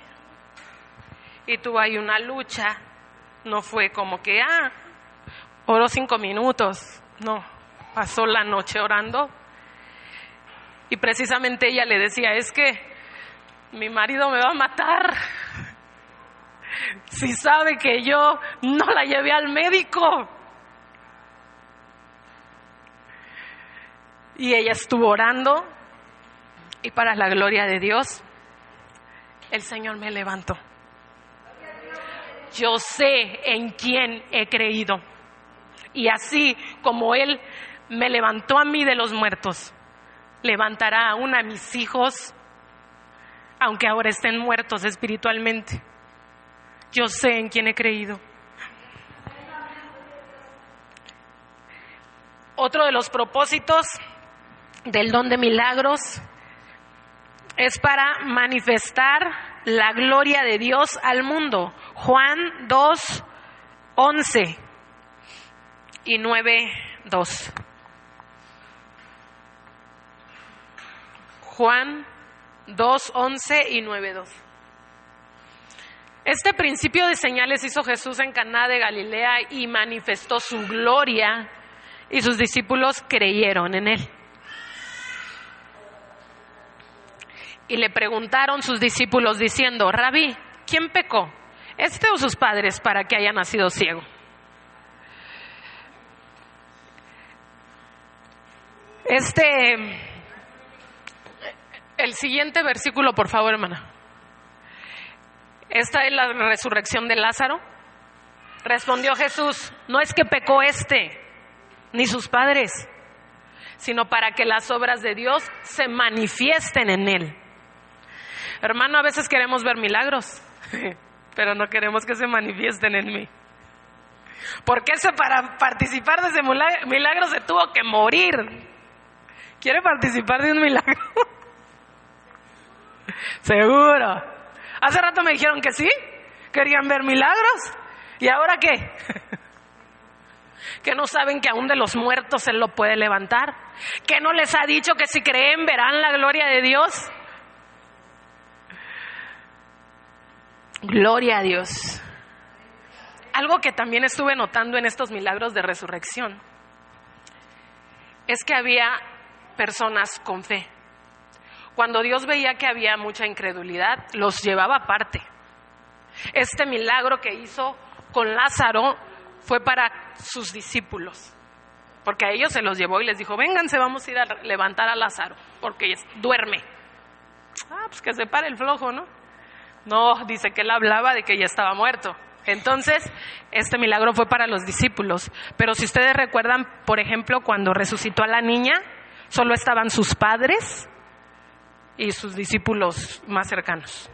y tuvo ahí una lucha. No fue como que, oró 5 minutos. No, pasó la noche orando. Y precisamente ella le decía, es que mi marido me va a matar si sabe que yo no la llevé al médico. Y ella estuvo orando y para la gloria de Dios, el Señor me levantó. Yo sé en quién he creído. Y así como Él me levantó a mí de los muertos, levantará aún a mis hijos, aunque ahora estén muertos espiritualmente. Yo sé en quién he creído. Otro de los propósitos del don de milagros es para manifestar la gloria de Dios al mundo. Juan 2, 11 y 9, 2. Juan 2, 11 y 9, 2. Este principio de señales hizo Jesús en Caná de Galilea y manifestó su gloria, y sus discípulos creyeron en él. Y le preguntaron sus discípulos diciendo: Rabí, ¿quién pecó, este o sus padres, para que haya nacido ciego? El siguiente versículo, por favor, hermana. Esta es la resurrección de Lázaro. Respondió Jesús: no es que pecó ni sus padres, sino para que las obras de Dios se manifiesten en él. Hermano, a veces queremos ver milagros, pero no queremos que se manifiesten en mí. Porque para participar de ese milagro se tuvo que morir. ¿Quiere participar de un milagro? Seguro. Hace rato me dijeron que sí, querían ver milagros. ¿Y ahora qué? ¿Que no saben que aún de los muertos Él lo puede levantar? ¿Que no les ha dicho que si creen verán la gloria de Dios? Gloria a Dios. Algo que también estuve notando en estos milagros de resurrección es que había personas con fe. Cuando Dios veía que había mucha incredulidad, los llevaba aparte. Este milagro que hizo con Lázaro fue para sus discípulos, porque a ellos se los llevó y les dijo: vénganse, vamos a ir a levantar a Lázaro, porque duerme. Pues que se pare el flojo, ¿no? No, dice que él hablaba de que ya estaba muerto. Entonces, este milagro fue para los discípulos. Pero si ustedes recuerdan, por ejemplo, cuando resucitó a la niña, solo estaban sus padres y sus discípulos más cercanos.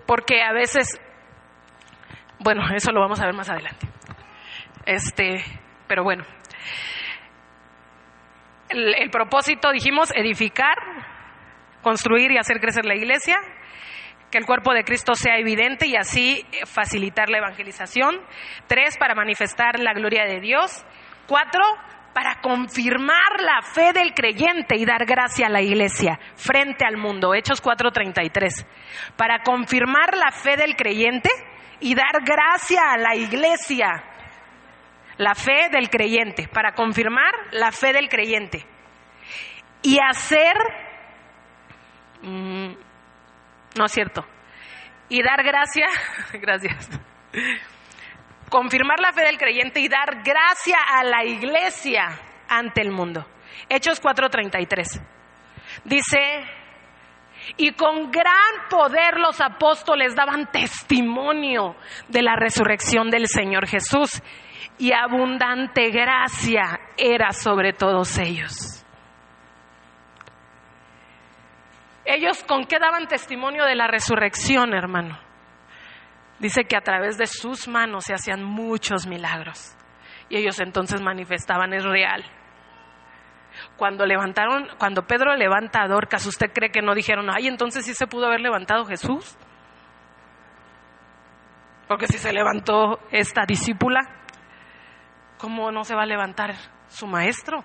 Porque a veces, bueno, eso lo vamos a ver más adelante. Pero bueno, el propósito, dijimos, edificar, construir y hacer crecer la iglesia, que el cuerpo de Cristo sea evidente y así facilitar la evangelización. 3, para manifestar la gloria de Dios. 4, para confirmar la fe del creyente y dar gracia a la iglesia frente al mundo. Hechos 4:33. Para confirmar la fe del creyente y dar gracia a la iglesia. La fe del creyente, para confirmar la fe del creyente. Y hacer... no es cierto. Y dar gracia, gracias. Confirmar la fe del creyente y dar gracia a la iglesia ante el mundo. Hechos 4:33. Dice: y con gran poder los apóstoles daban testimonio de la resurrección del Señor Jesús, y abundante gracia era sobre todos ellos. ¿Ellos con qué daban testimonio de la resurrección, hermano? Dice que a través de sus manos se hacían muchos milagros. Y ellos entonces manifestaban: es real. Cuando Pedro levanta a Dorcas, ¿usted cree que no dijeron: ay, entonces sí se pudo haber levantado Jesús? Porque si se levantó esta discípula, ¿cómo no se va a levantar su maestro?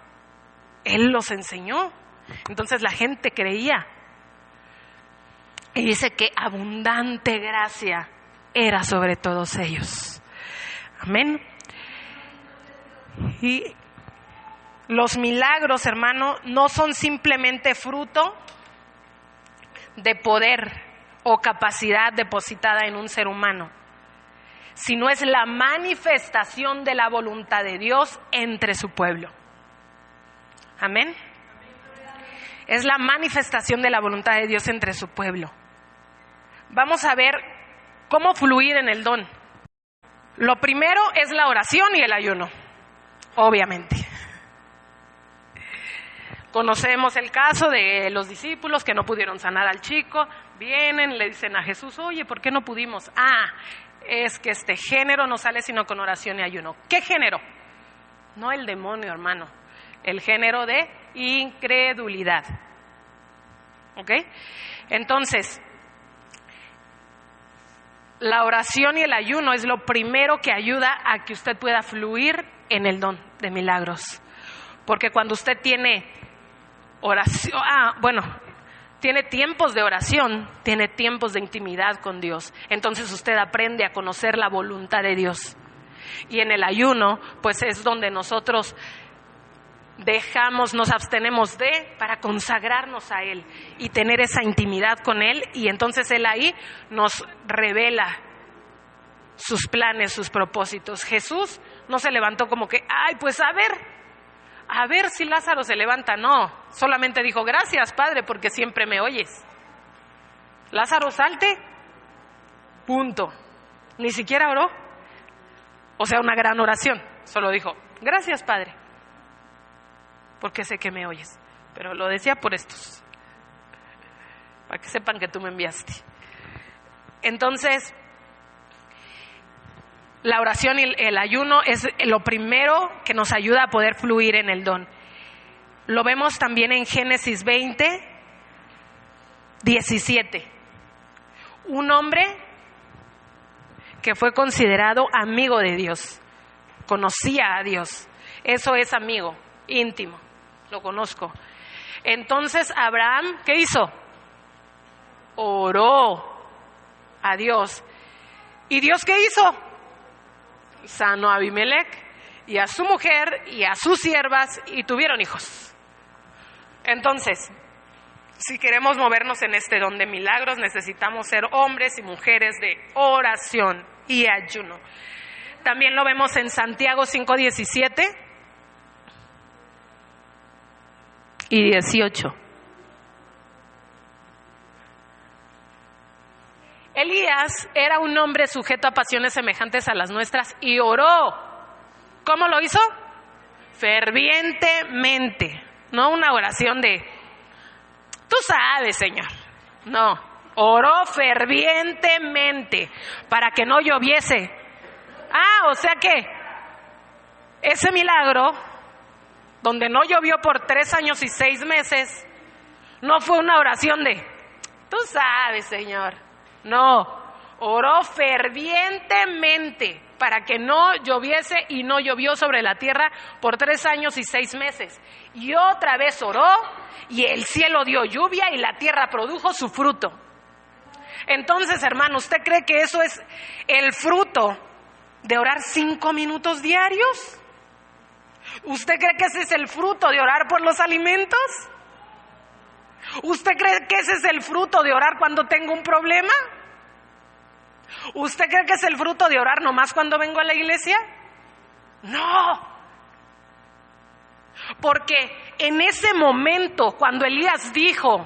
Él los enseñó. Entonces la gente creía. Y dice que abundante gracia era sobre todos ellos. Amén. Y los milagros, hermano, no son simplemente fruto de poder o capacidad depositada en un ser humano, sino es la manifestación de la voluntad de Dios entre su pueblo. Amén. Es la manifestación de la voluntad de Dios entre su pueblo. Vamos a ver cómo fluir en el don. Lo primero es la oración y el ayuno, obviamente. Conocemos el caso de los discípulos que no pudieron sanar al chico. Vienen, le dicen a Jesús, oye, ¿por qué no pudimos? Es que este género no sale sino con oración y ayuno. ¿Qué género? No el demonio, hermano. El género de incredulidad. ¿Ok? Entonces, la oración y el ayuno es lo primero que ayuda a que usted pueda fluir en el don de milagros. Porque cuando usted tiene oración, tiene tiempos de oración, tiene tiempos de intimidad con Dios. Entonces usted aprende a conocer la voluntad de Dios. Y en el ayuno, pues es donde nosotros nos abstenemos para consagrarnos a Él y tener esa intimidad con Él, y entonces Él ahí nos revela sus planes, sus propósitos. Jesús no se levantó como que, pues a ver si Lázaro se levanta. No, solamente dijo, gracias Padre porque siempre me oyes. Lázaro, salte, punto. Ni siquiera oró, o sea, una gran oración, solo dijo, gracias Padre porque sé que me oyes. Pero lo decía por estos, para que sepan que tú me enviaste. Entonces, la oración y el ayuno es lo primero que nos ayuda a poder fluir en el don. Lo vemos también en Génesis 20:17. Un hombre que fue considerado amigo de Dios, conocía a Dios. Eso es amigo, íntimo, lo conozco. Entonces Abraham, ¿qué hizo? Oró a Dios. ¿Y Dios qué hizo? Sanó a Abimelec y a su mujer y a sus siervas, y tuvieron hijos. Entonces, si queremos movernos en este don de milagros, necesitamos ser hombres y mujeres de oración y ayuno. También lo vemos en Santiago 5:17 y 18. Elías era un hombre sujeto a pasiones semejantes a las nuestras y oró. ¿Cómo lo hizo? Fervientemente. No una oración de, tú sabes, Señor. No, oró fervientemente para que no lloviese. O sea que ese milagro, donde no llovió por 3 años y 6 meses, no fue una oración de, tú sabes, Señor. No, oró fervientemente para que no lloviese, y no llovió sobre la tierra por 3 años y 6 meses. Y otra vez oró y el cielo dio lluvia y la tierra produjo su fruto. Entonces, hermano, ¿usted cree que eso es el fruto de orar 5 minutos diarios? ¿Usted cree que ese es el fruto de orar por los alimentos? ¿Usted cree que ese es el fruto de orar cuando tengo un problema? ¿Usted cree que es el fruto de orar nomás cuando vengo a la iglesia? No. Porque en ese momento, cuando Elías dijo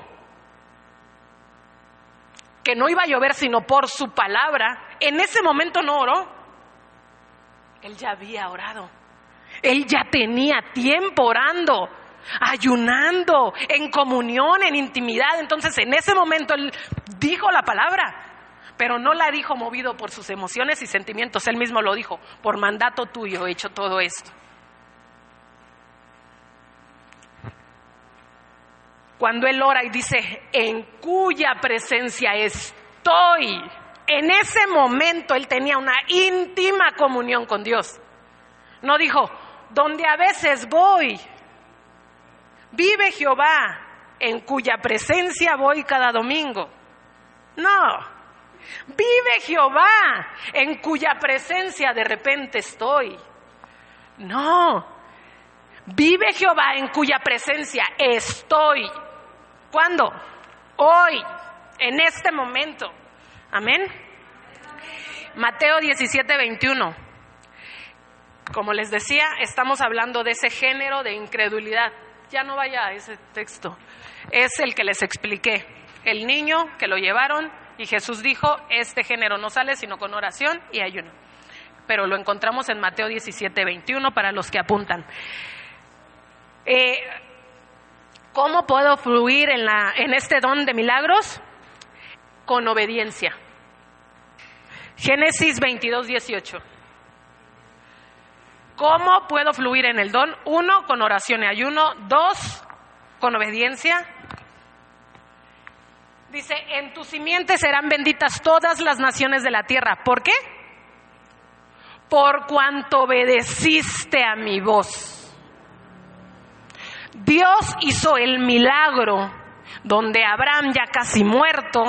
que no iba a llover sino por su palabra, en ese momento no oró. Él ya había orado. Él ya tenía tiempo orando, ayunando, en comunión, en intimidad. Entonces, en ese momento él dijo la palabra, pero no la dijo movido por sus emociones y sentimientos. Él mismo lo dijo, por mandato tuyo he hecho todo esto. Cuando él ora y dice, en cuya presencia estoy, en ese momento él tenía una íntima comunión con Dios. No dijo, donde a veces voy, vive Jehová, en cuya presencia voy cada domingo. No, vive Jehová, en cuya presencia de repente estoy. No, vive Jehová, en cuya presencia estoy. ¿Cuándo? Hoy, en este momento. Amén. Mateo 17:21. Como les decía, estamos hablando de ese género de incredulidad. ya no vaya a ese texto. Es el que les expliqué. El niño que lo llevaron y Jesús dijo, este género no sale sino con oración y ayuno. Pero lo encontramos en Mateo 17:21 para los que apuntan. ¿Cómo puedo fluir en este don de milagros? Con obediencia. Génesis 22:18. ¿Cómo puedo fluir en el don? 1, con oración y ayuno. 2, con obediencia. Dice, en tu simiente serán benditas todas las naciones de la tierra. ¿Por qué? Por cuanto obedeciste a mi voz. Dios hizo el milagro donde Abraham, ya casi muerto,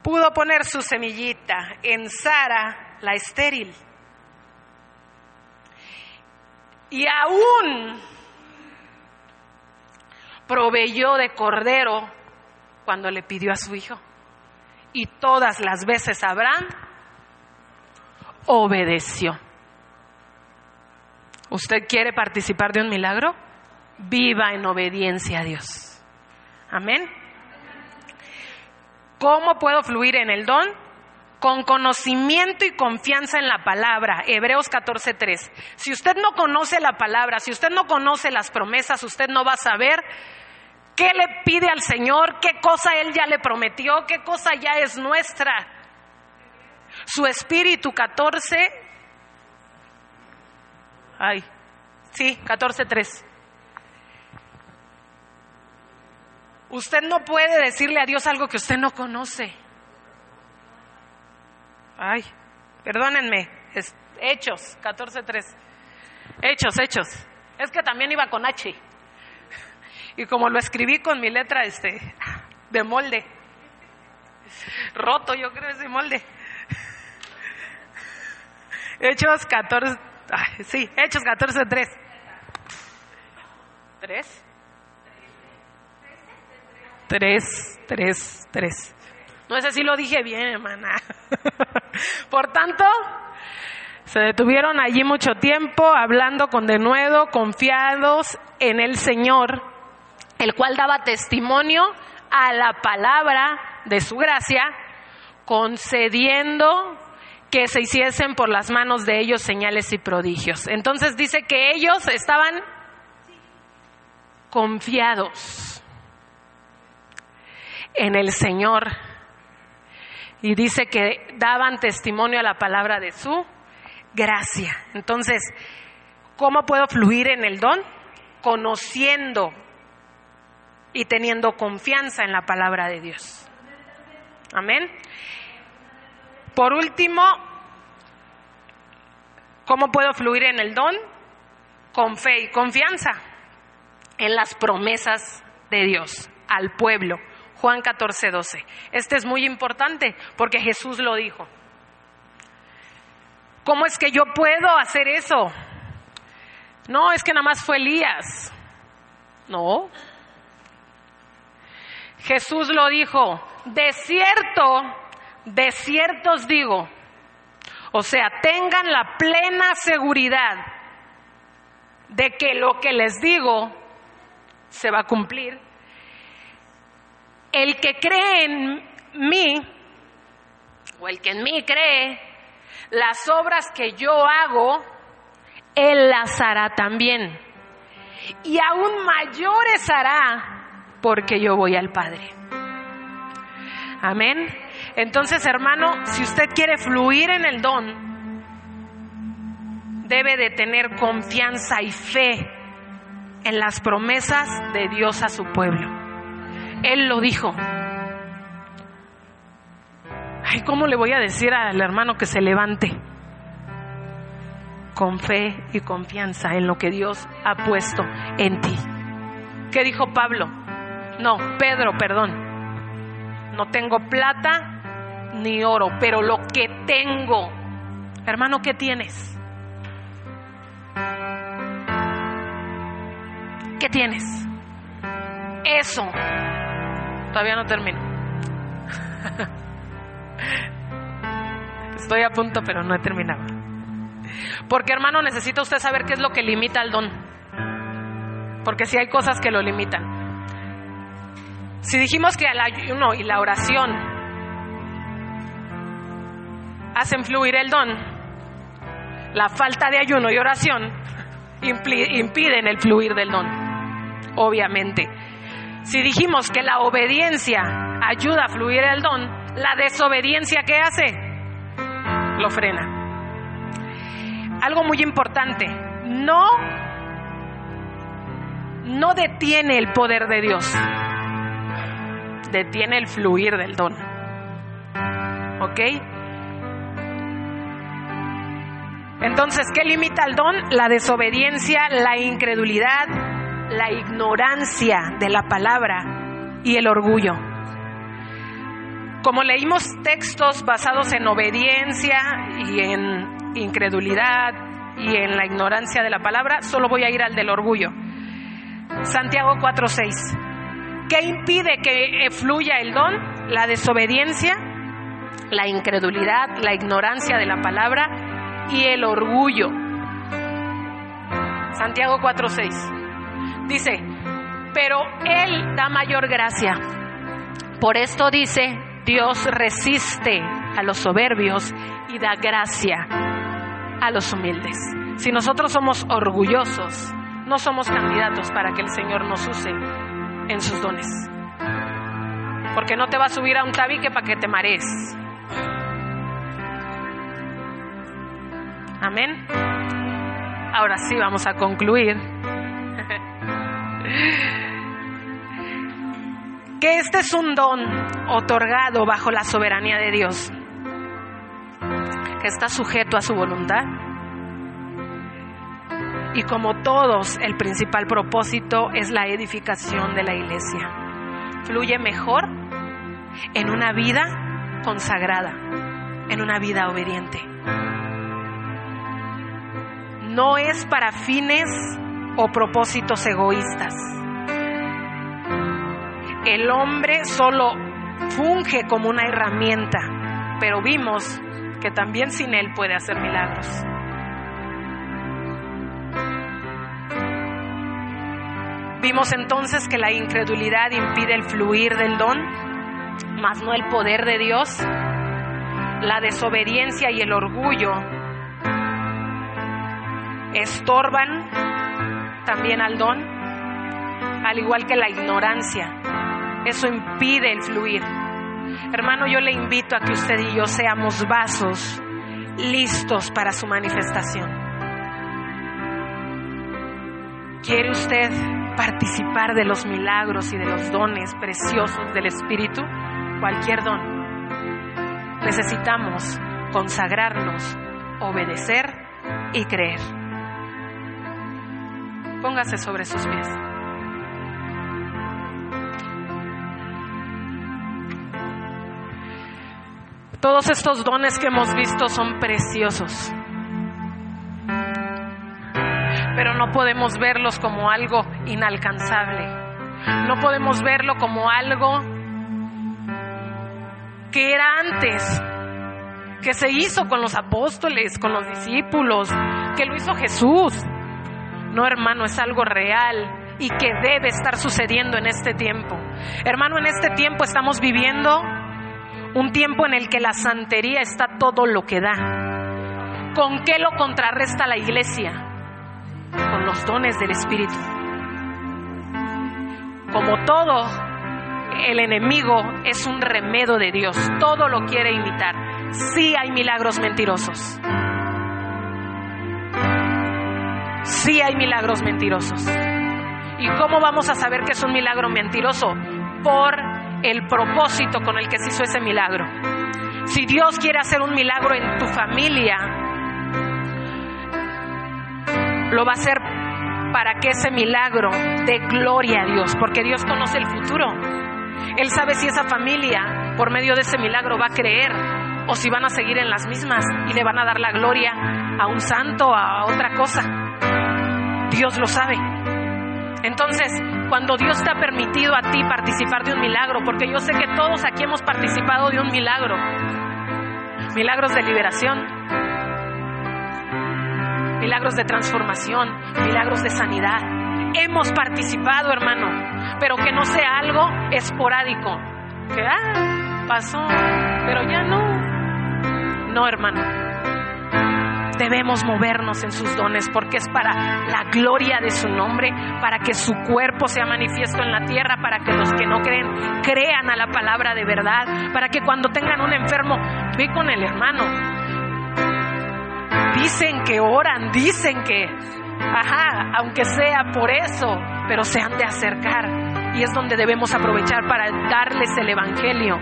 pudo poner su semillita en Sara, la estéril. Y aún proveyó de cordero cuando le pidió a su hijo. Y todas las veces Abraham obedeció. ¿Usted quiere participar de un milagro? Viva en obediencia a Dios. Amén. ¿Cómo puedo fluir en el don? Con conocimiento y confianza en la palabra. Hebreos 14:3. Si usted no conoce la palabra, si usted no conoce las promesas, usted no va a saber qué le pide al Señor, qué cosa Él ya le prometió, qué cosa ya es nuestra. Su espíritu 14:3. Usted no puede decirle a Dios algo que usted no conoce. Perdónenme, es Hechos 14:3. Hechos. Es que también iba con H. Y como lo escribí con mi letra de molde, roto yo creo ese molde. Hechos 14:3. ¿3? No sé si lo dije bien, hermana. Por tanto, se detuvieron allí mucho tiempo, hablando con denuedo, confiados en el Señor, el cual daba testimonio a la palabra de su gracia, concediendo que se hiciesen por las manos de ellos señales y prodigios. Entonces dice que ellos estaban confiados en el Señor y dice que daban testimonio a la palabra de su gracia. Entonces, ¿cómo puedo fluir en el don? Conociendo y teniendo confianza en la palabra de Dios. Amén. Por último, ¿cómo puedo fluir en el don? Con fe y confianza en las promesas de Dios al pueblo. Juan 14:12. Este es muy importante porque Jesús lo dijo. ¿Cómo es que yo puedo hacer eso? No, es que nada más fue Elías. No. Jesús lo dijo. De cierto os digo. O sea, tengan la plena seguridad de que lo que les digo se va a cumplir. El que cree en mí, o el que en mí cree, las obras que yo hago, él las hará también. Y aún mayores hará, porque yo voy al Padre. Amén. Entonces, hermano, si usted quiere fluir en el don, debe de tener confianza y fe en las promesas de Dios a su pueblo. Él lo dijo. ¿Cómo le voy a decir al hermano que se levante? Con fe y confianza en lo que Dios ha puesto en ti. ¿Qué dijo Pedro, perdón. No tengo plata ni oro, pero lo que tengo. Hermano, ¿qué tienes? ¿Qué tienes? Eso. Todavía no termino. Estoy a punto, pero no he terminado. Porque, hermano, necesita usted saber qué es lo que limita al don. porque sí hay cosas que lo limitan. Si dijimos que el ayuno y la oración hacen fluir el don, la falta de ayuno y oración impiden el fluir del don, obviamente. Si dijimos que la obediencia ayuda a fluir el don, la desobediencia, ¿qué hace? Lo frena. Algo muy importante, no detiene el poder de Dios, detiene el fluir del don. ¿Ok? Entonces, ¿qué limita el don? La desobediencia, la incredulidad, la ignorancia de la palabra y el orgullo. Como leímos textos basados en obediencia y en incredulidad y en la ignorancia de la palabra, solo voy a ir al del orgullo. Santiago 4:6. ¿Qué impide que fluya el don? La desobediencia, la incredulidad, la ignorancia de la palabra y el orgullo. Santiago 4:6 dice: pero Él da mayor gracia. Por esto dice: Dios resiste a los soberbios y da gracia a los humildes. Si nosotros somos orgullosos, no somos candidatos para que el Señor nos use en sus dones, porque no te va a subir a un tabique para que te marees. Amén. Ahora sí vamos a concluir. Que este es un don otorgado bajo la soberanía de Dios, que está sujeto a su voluntad. Y como todos, el principal propósito es la edificación de la iglesia. Fluye mejor en una vida consagrada, en una vida obediente. No es para fines o propósitos egoístas. El hombre solo funge como una herramienta, pero vimos que también sin él puede hacer milagros. Vimos entonces que la incredulidad impide el fluir del don, mas no el poder de Dios. La desobediencia y el orgullo estorban también al don, al igual que la ignorancia. Eso impide el fluir. Hermano, yo le invito a que usted y yo seamos vasos listos para su manifestación. ¿Quiere usted participar de los milagros y de los dones preciosos del Espíritu? Cualquier don. Necesitamos consagrarnos, obedecer y creer. Póngase sobre sus pies. Todos estos dones que hemos visto son preciosos, pero no podemos verlos como algo inalcanzable. No podemos verlo como algo que era antes, que se hizo con los apóstoles, con los discípulos, que lo hizo Jesús. No, hermano, es algo real y que debe estar sucediendo en este tiempo. Hermano, en este tiempo estamos viviendo un tiempo en el que la santería está todo lo que da. ¿Con qué lo contrarresta la iglesia? Con los dones del Espíritu. Como todo, el enemigo es un remedo de Dios. Todo lo quiere imitar. Sí hay milagros mentirosos. Sí hay milagros mentirosos. ¿Y cómo vamos a saber que es un milagro mentiroso? Por el propósito con el que se hizo ese milagro. Si Dios quiere hacer un milagro en tu familia, lo va a hacer para que ese milagro dé gloria a Dios, porque Dios conoce el futuro. Él sabe si esa familia, por medio de ese milagro, va a creer o si van a seguir en las mismas y le van a dar la gloria a un santo, a otra cosa. Dios lo sabe. Entonces, cuando Dios te ha permitido a ti participar de un milagro, porque yo sé que todos aquí hemos participado de un milagro, milagros de liberación, milagros de transformación, milagros de sanidad, hemos participado, hermano, pero que no sea algo esporádico, que pasó, pero ya no, hermano. Debemos movernos en sus dones porque es para la gloria de su nombre, para que su cuerpo sea manifiesto en la tierra, para que los que no creen, crean a la palabra de verdad, para que cuando tengan un enfermo, ve con el hermano. Dicen que oran, dicen que, aunque sea por eso, pero se han de acercar. Y es donde debemos aprovechar para darles el evangelio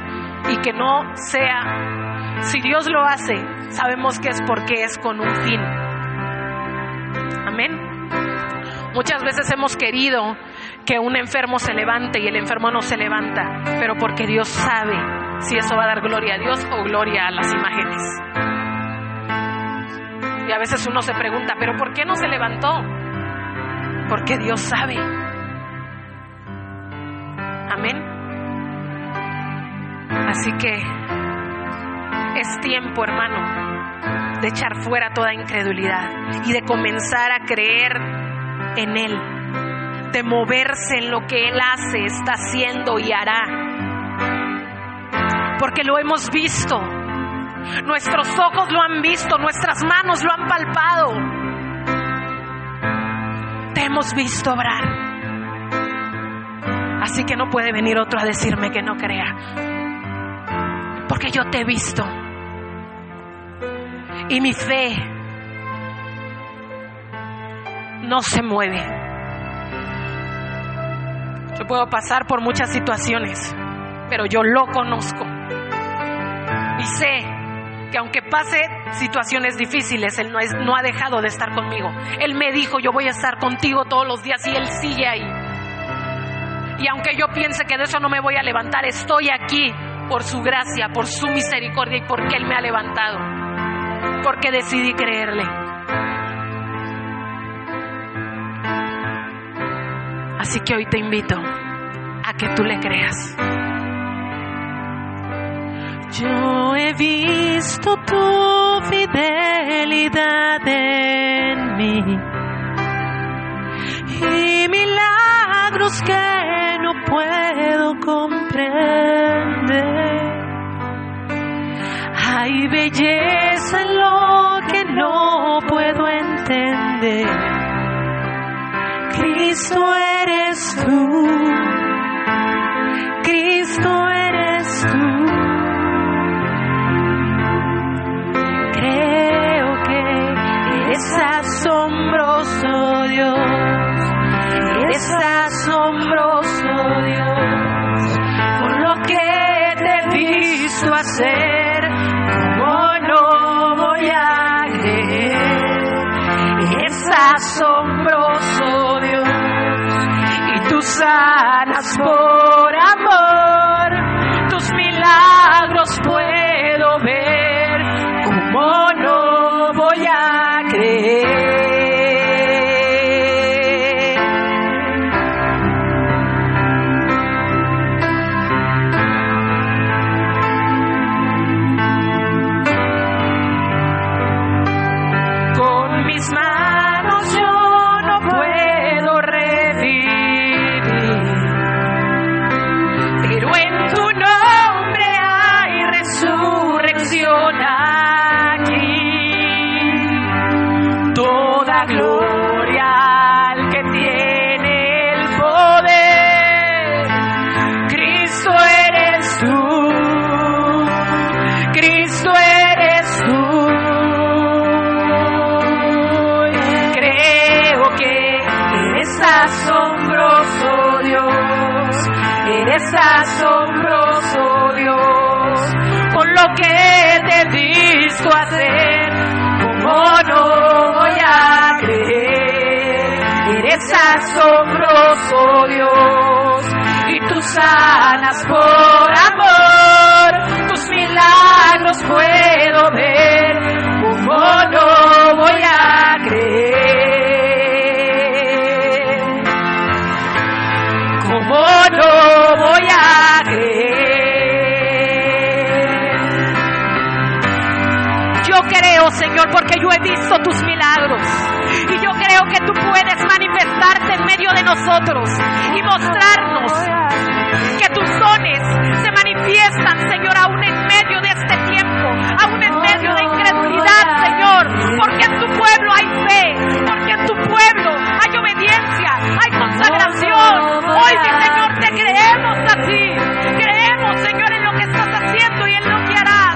y que no sea... Si Dios lo hace, sabemos que es porque es con un fin. Amén. Muchas veces hemos querido que un enfermo se levante y el enfermo no se levanta, pero porque Dios sabe si eso va a dar gloria a Dios o gloria a las imágenes. Y a veces uno se pregunta, ¿pero por qué no se levantó? Porque Dios sabe. Amén. Así que es tiempo, hermano, de echar fuera toda incredulidad y de comenzar a creer en Él, de moverse en lo que Él hace, está haciendo y hará. Porque lo hemos visto, nuestros ojos lo han visto, nuestras manos lo han palpado. Te hemos visto obrar. Así que no puede venir otro a decirme que no crea, porque yo te he visto. Y mi fe no se mueve. Yo puedo pasar por muchas situaciones, pero yo lo conozco. Y sé que aunque pase situaciones difíciles, Él no ha dejado de estar conmigo. Él me dijo, yo voy a estar contigo todos los días, y Él sigue ahí. Y aunque yo piense que de eso no me voy a levantar, estoy aquí por su gracia, por su misericordia y porque Él me ha levantado. Porque decidí creerle. Así que hoy te invito a que tú le creas. Yo he visto tu fidelidad en mí y milagros que no puedo comprender. Hay belleza en lo que no puedo entender. Cristo eres tú, Cristo eres tú. Creo que eres asombroso, Dios, eres asombroso, Dios, por lo que te he visto hacer. Asombroso Dios, y tú sanas por amor, tus milagros puedo ver, ¿cómo no voy a creer? Con mis manos yo gloria al que tiene el poder. Cristo eres tú, Cristo eres tú. Creo que eres asombroso Dios, eres asombroso Dios, con lo que te he visto hacer, ¿cómo no voy a creer? Eres asombroso Dios, y tú sanas por amor, tus milagros puedo ver, ¿cómo no voy a creer? ¿Cómo no voy a creer? Yo creo, Señor, porque yo he visto tus milagros. Y yo creo que tú puedes manifestarte en medio de nosotros y mostrarnos que tus dones se manifiestan, Señor, aún en medio de este tiempo, aún en medio de incredulidad, Señor, porque en tu pueblo hay fe, porque en tu pueblo hay obediencia, hay consagración. Hoy, mi Señor, te creemos a ti, creemos, Señor, en lo que estás haciendo y en lo que harás.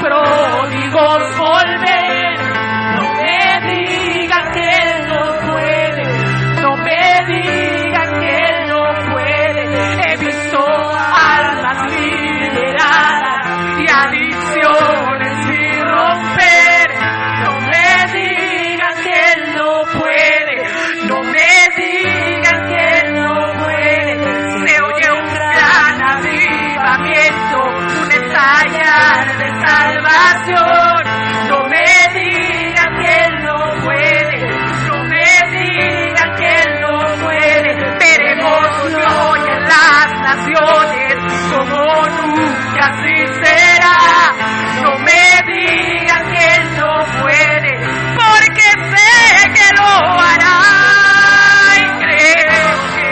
Pródigos volver, no me digan que él no puede, no me digan que él no puede. He visto almas liberadas y adicciones sin romper. No me digan que él no puede, no me digan que él no puede. Se oye un gran avivamiento, un estallar de salvación. No me digan que él no puede, no me digan que él no puede. Veremos hoy en las naciones como nunca así será. No me digan que él no puede, porque sé que lo hará. Y creo que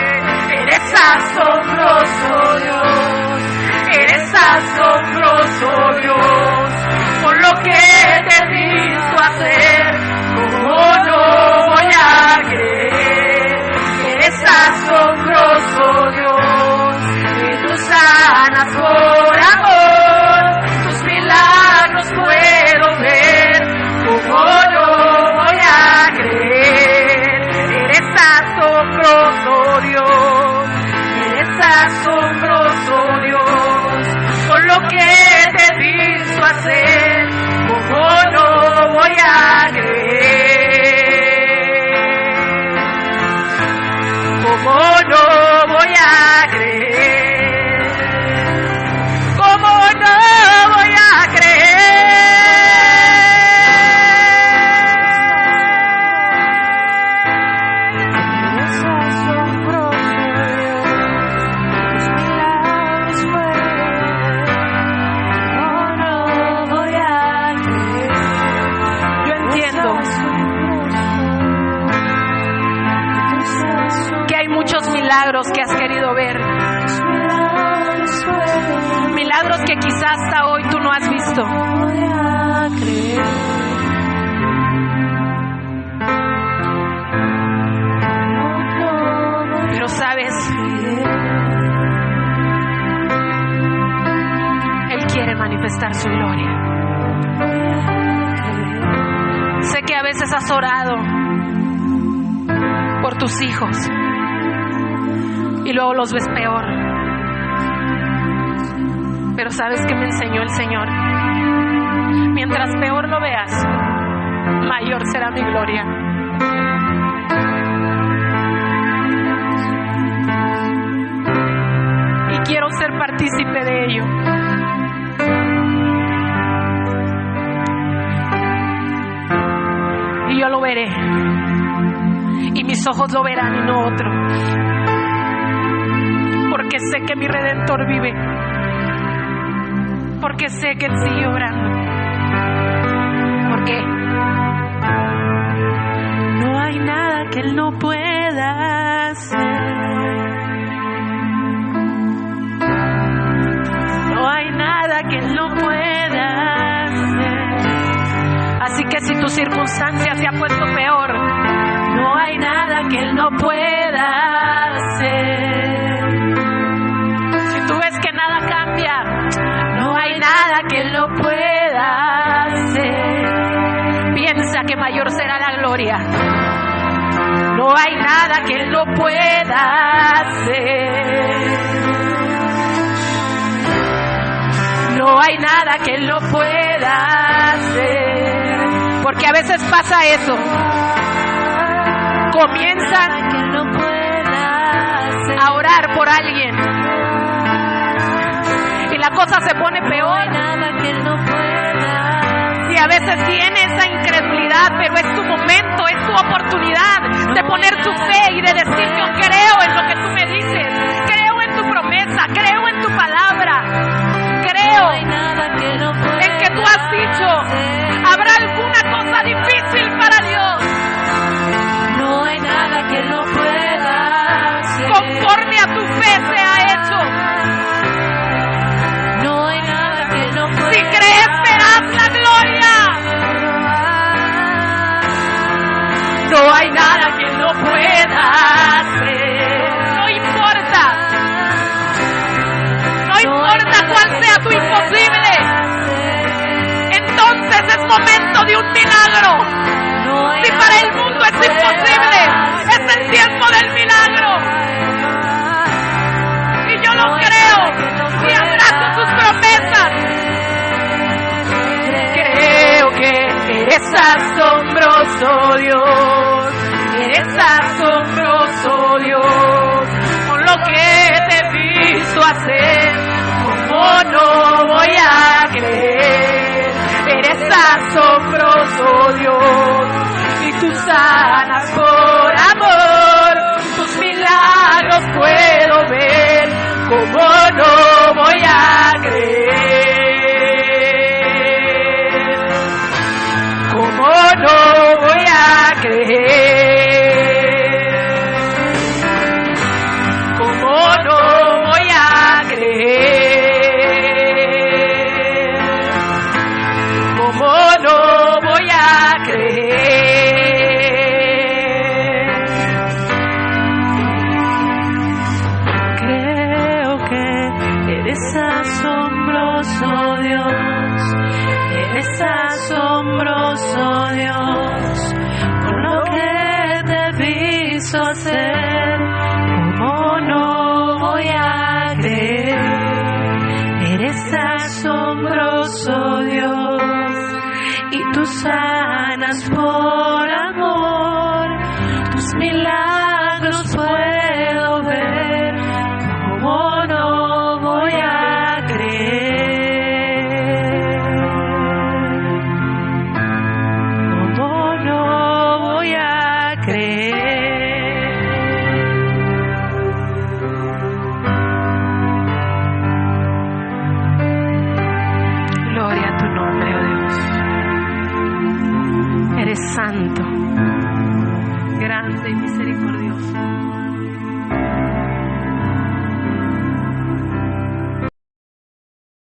eres asombroso, Dios, eres asombroso, Dios, por lo que te he visto hacer. ¿Cómo no voy a creer? Eres asombroso, Dios, que tú sanas por amor, tus milagros puedo ver. ¿Cómo no voy a creer? Eres asombroso, Dios, eres asombroso, Dios, por lo que te he visto hacer. ¿Cómo no voy a creer? ¿Cómo no voy a creer? ¿Cómo no voy a creer? Eres asombroso, Dios, tus milagros pueden. ¿Cómo no voy a creer? Yo entiendo que hay muchos milagros que has querido ver, milagros que quizás hasta hoy tú no has visto. Pero sabes, Él quiere manifestar su gloria. Sé que a veces has orado por tus hijos y luego los ves peor. Pero ¿sabes qué me enseñó el Señor? Mientras peor lo veas, mayor será mi gloria. Y quiero ser partícipe de ello. Y yo lo veré. Y mis ojos lo verán y no otro. Porque sé que mi Redentor vive. Porque sé que Él sigue obrando. ¿Por qué? No hay nada que Él no pueda hacer. tu circunstancia se ha puesto peor, no hay nada que Él no pueda hacer. Si tú ves que nada cambia, no hay nada que Él no pueda hacer. Piensa que mayor será la gloria. No hay nada que Él no pueda hacer. No hay nada que Él no pueda hacer. Porque a veces pasa eso. Comienzan a orar por alguien y la cosa se pone peor. Y a veces tiene esa incredulidad, pero es tu momento, es tu oportunidad de poner tu fe y de decir: yo creo en lo que tú me dices, creo en tu promesa, creo en tu palabra, creo en que tú has dicho, habrá alguna cosa difícil para Dios. No hay nada que no pueda hacer. Conforme a tu fe se ha hecho. No hay nada que no pueda. Si crees, verás la gloria. No hay nada que no pueda hacer. No importa. No importa cuál sea tu imposible. Entonces es momento de un milagro. Si para el mundo es imposible, es el tiempo del milagro. Y yo lo creo y abrazo tus promesas. Creo que eres asombroso, Dios. Eres asombroso, Dios. Con lo que te he visto hacer, ¿cómo no voy a creer? Eres asombroso, Dios. Y tú sanas por amor, tus milagros puedo ver, ¿cómo no voy a creer? ¿Cómo no voy a creer? ¿Cómo no voy a creer? ¿Cómo no voy a creer? Creo que eres asombroso, Dios. Eres asombroso, Dios. Con lo que te he visto hacer, ¿cómo no voy a creer? Eres asombroso, Dios. Y tú sanas por